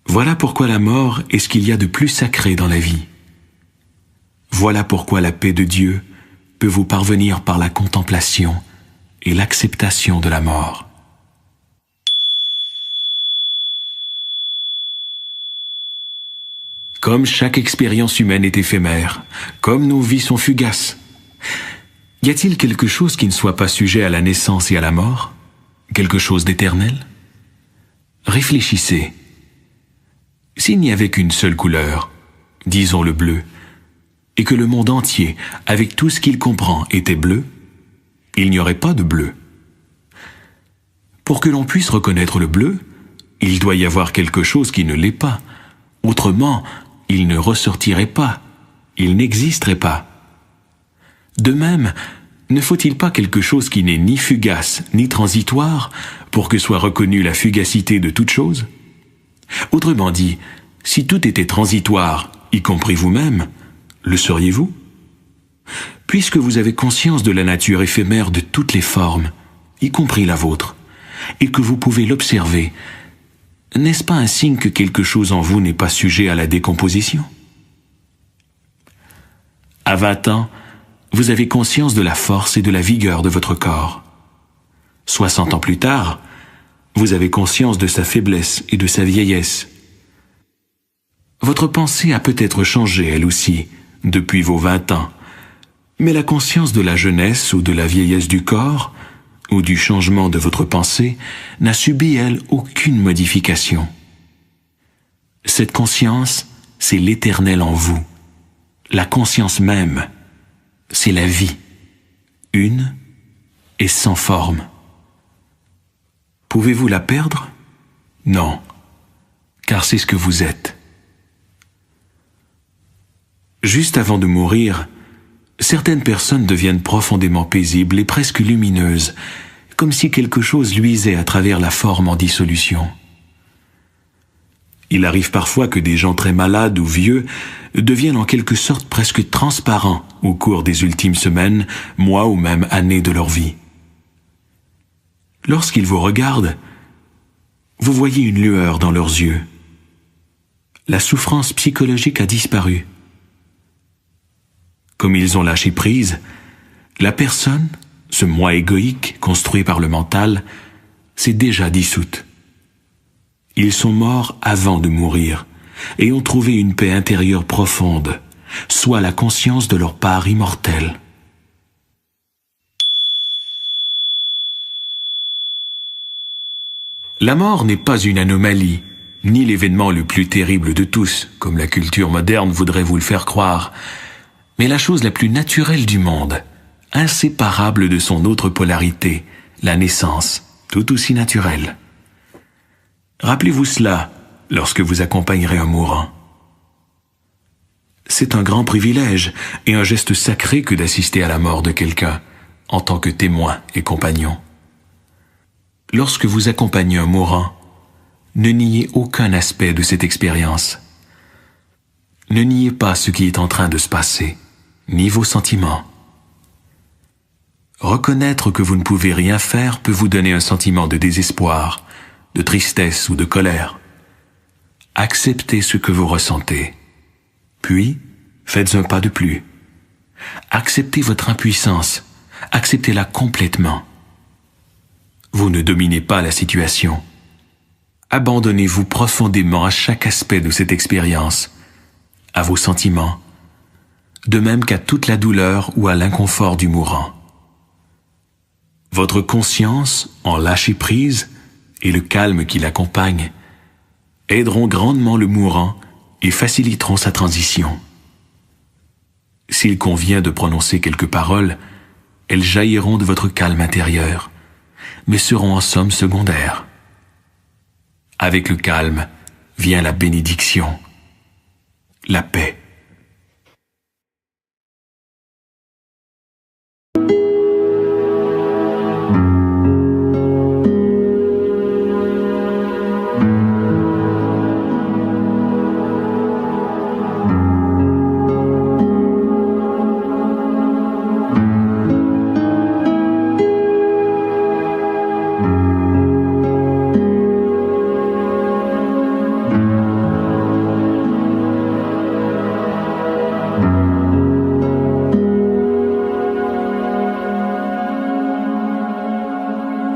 Voilà pourquoi la mort est ce qu'il y a de plus sacré dans la vie. Voilà pourquoi la paix de Dieu peut vous parvenir par la contemplation et l'acceptation de la mort. Comme chaque expérience humaine est éphémère, comme nos vies sont fugaces, y a-t-il quelque chose qui ne soit pas sujet à la naissance et à la mort? Quelque chose d'éternel? Réfléchissez. S'il n'y avait qu'une seule couleur, disons le bleu, et que le monde entier, avec tout ce qu'il comprend, était bleu, il n'y aurait pas de bleu. Pour que l'on puisse reconnaître le bleu, il doit y avoir quelque chose qui ne l'est pas. Autrement, il ne ressortirait pas, il n'existerait pas. De même, ne faut-il pas quelque chose qui n'est ni fugace ni transitoire pour que soit reconnue la fugacité de toute chose? Autrement dit, si tout était transitoire, y compris vous-même, le seriez-vous? Puisque vous avez conscience de la nature éphémère de toutes les formes, y compris la vôtre, et que vous pouvez l'observer, n'est-ce pas un signe que quelque chose en vous n'est pas sujet à la décomposition? À 20 ans, vous avez conscience de la force et de la vigueur de votre corps. 60 ans plus tard, vous avez conscience de sa faiblesse et de sa vieillesse. Votre pensée a peut-être changé, elle aussi, depuis vos 20 ans, Mais la conscience de la jeunesse ou de la vieillesse du corps, ou du changement de votre pensée, n'a subi, elle, aucune modification. Cette conscience, c'est l'éternel en vous. La conscience même, c'est la vie, une et sans forme. Pouvez-vous la perdre? Non, car c'est ce que vous êtes. Juste avant de mourir, certaines personnes deviennent profondément paisibles et presque lumineuses, comme si quelque chose luisait à travers la forme en dissolution. Il arrive parfois que des gens très malades ou vieux deviennent en quelque sorte presque transparents au cours des ultimes semaines, mois ou même années de leur vie. Lorsqu'ils vous regardent, vous voyez une lueur dans leurs yeux. La souffrance psychologique a disparu. Comme ils ont lâché prise, la personne, ce moi égoïque construit par le mental, s'est déjà dissoute. Ils sont morts avant de mourir et ont trouvé une paix intérieure profonde, soit la conscience de leur part immortelle. La mort n'est pas une anomalie, ni l'événement le plus terrible de tous, comme la culture moderne voudrait vous le faire croire, mais la chose la plus naturelle du monde, inséparable de son autre polarité, la naissance, tout aussi naturelle. Rappelez-vous cela lorsque vous accompagnerez un mourant. C'est un grand privilège et un geste sacré que d'assister à la mort de quelqu'un, en tant que témoin et compagnon. Lorsque vous accompagnez un mourant, ne niez aucun aspect de cette expérience. Ne niez pas ce qui est en train de se passer, ni vos sentiments. Reconnaître que vous ne pouvez rien faire peut vous donner un sentiment de désespoir, de tristesse ou de colère. Acceptez ce que vous ressentez. Puis, faites un pas de plus. Acceptez votre impuissance. Acceptez-la complètement. Vous ne dominez pas la situation. Abandonnez-vous profondément à chaque aspect de cette expérience, à vos sentiments, de même qu'à toute la douleur ou à l'inconfort du mourant. Votre conscience, en lâcher prise, et le calme qui l'accompagne, aideront grandement le mourant et faciliteront sa transition. S'il convient de prononcer quelques paroles, elles jailliront de votre calme intérieur, mais seront en somme secondaires. Avec le calme vient la bénédiction, la paix.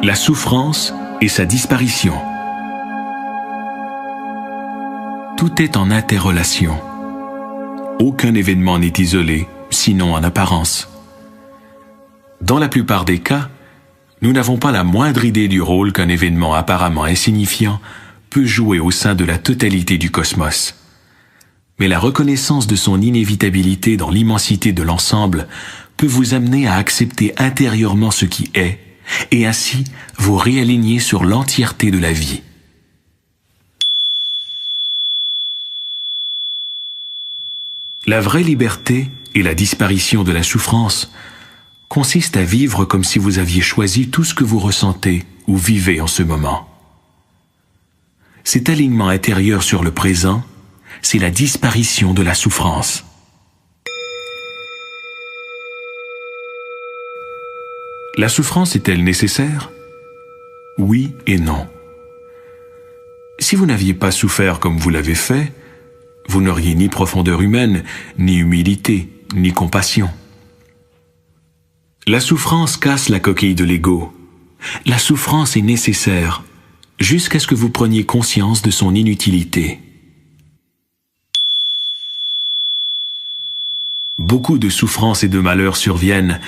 La souffrance et sa disparition. Tout est en interrelation. Aucun événement n'est isolé, sinon en apparence. Dans la plupart des cas, nous n'avons pas la moindre idée du rôle qu'un événement apparemment insignifiant peut jouer au sein de la totalité du cosmos. Mais la reconnaissance de son inévitabilité dans l'immensité de l'ensemble peut vous amener à accepter intérieurement ce qui est, et ainsi vous réaligner sur l'entièreté de la vie. La vraie liberté et la disparition de la souffrance consiste à vivre comme si vous aviez choisi tout ce que vous ressentez ou vivez en ce moment. Cet alignement intérieur sur le présent, c'est la disparition de la souffrance. La souffrance est-elle nécessaire? Oui et non. Si vous n'aviez pas souffert comme vous l'avez fait, vous n'auriez ni profondeur humaine, ni humilité, ni compassion. La souffrance casse la coquille de l'ego. La souffrance est nécessaire, jusqu'à ce que vous preniez conscience de son inutilité. Beaucoup de souffrances et de malheurs surviennent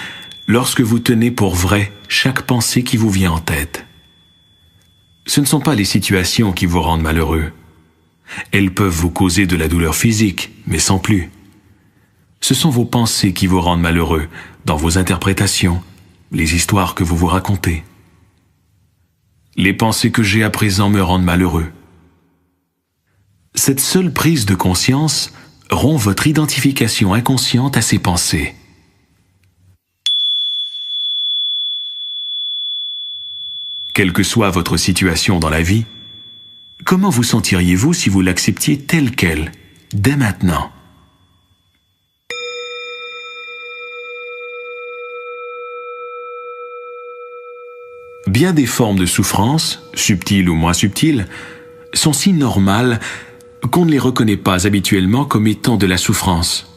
lorsque vous tenez pour vrai chaque pensée qui vous vient en tête. Ce ne sont pas les situations qui vous rendent malheureux. Elles peuvent vous causer de la douleur physique, mais sans plus. Ce sont vos pensées qui vous rendent malheureux dans vos interprétations, les histoires que vous vous racontez. Les pensées que j'ai à présent me rendent malheureux. Cette seule prise de conscience rompt votre identification inconsciente à ces pensées. Quelle que soit votre situation dans la vie, comment vous sentiriez-vous si vous l'acceptiez telle qu'elle, dès maintenant? Bien des formes de souffrance, subtiles ou moins subtiles, sont si normales qu'on ne les reconnaît pas habituellement comme étant de la souffrance.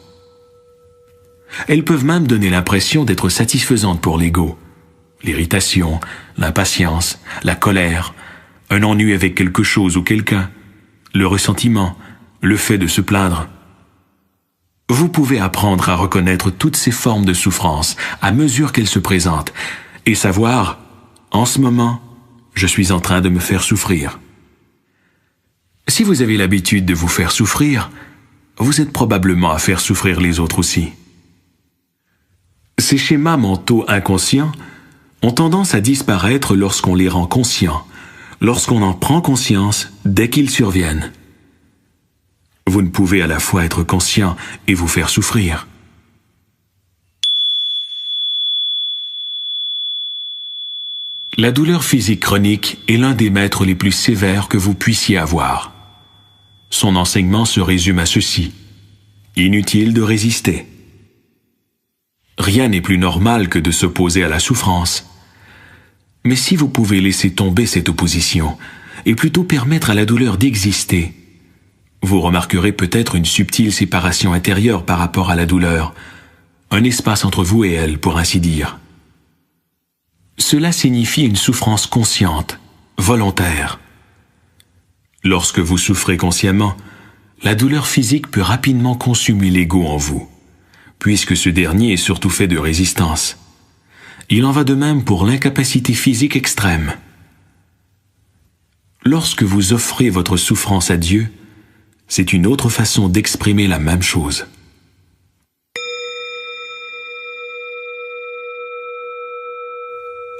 Elles peuvent même donner l'impression d'être satisfaisantes pour l'ego. L'irritation, l'impatience, la colère, un ennui avec quelque chose ou quelqu'un, le ressentiment, le fait de se plaindre. Vous pouvez apprendre à reconnaître toutes ces formes de souffrance à mesure qu'elles se présentent et savoir, en ce moment, je suis en train de me faire souffrir. Si vous avez l'habitude de vous faire souffrir, vous êtes probablement à faire souffrir les autres aussi. Ces schémas mentaux inconscients ont tendance à disparaître lorsqu'on les rend conscients, lorsqu'on en prend conscience dès qu'ils surviennent. Vous ne pouvez à la fois être conscient et vous faire souffrir. La douleur physique chronique est l'un des maîtres les plus sévères que vous puissiez avoir. Son enseignement se résume à ceci: inutile de résister. Rien n'est plus normal que de s'opposer à la souffrance. Mais si vous pouvez laisser tomber cette opposition et plutôt permettre à la douleur d'exister, vous remarquerez peut-être une subtile séparation intérieure par rapport à la douleur, un espace entre vous et elle, pour ainsi dire. Cela signifie une souffrance consciente, volontaire. Lorsque vous souffrez consciemment, la douleur physique peut rapidement consumer l'ego en vous, puisque ce dernier est surtout fait de résistance. Il en va de même pour l'incapacité physique extrême. Lorsque vous offrez votre souffrance à Dieu, c'est une autre façon d'exprimer la même chose.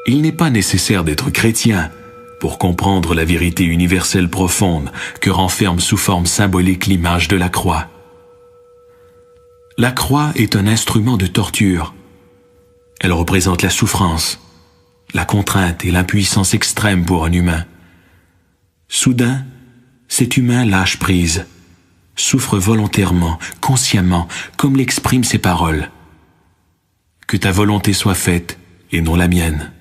Il n'est pas nécessaire d'être chrétien pour comprendre la vérité universelle profonde que renferme sous forme symbolique l'image de la croix. La croix est un instrument de torture. Elle représente la souffrance, la contrainte et l'impuissance extrême pour un humain. Soudain, cet humain lâche prise, souffre volontairement, consciemment, comme l'expriment ses paroles. Que ta volonté soit faite et non la mienne.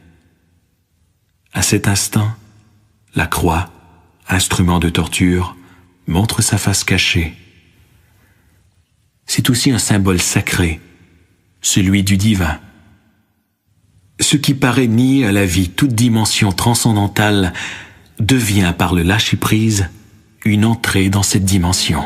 À cet instant, la croix, instrument de torture, montre sa face cachée. C'est aussi un symbole sacré, celui du divin. Ce qui paraît nier à la vie toute dimension transcendantale devient, par le lâcher-prise, une entrée dans cette dimension.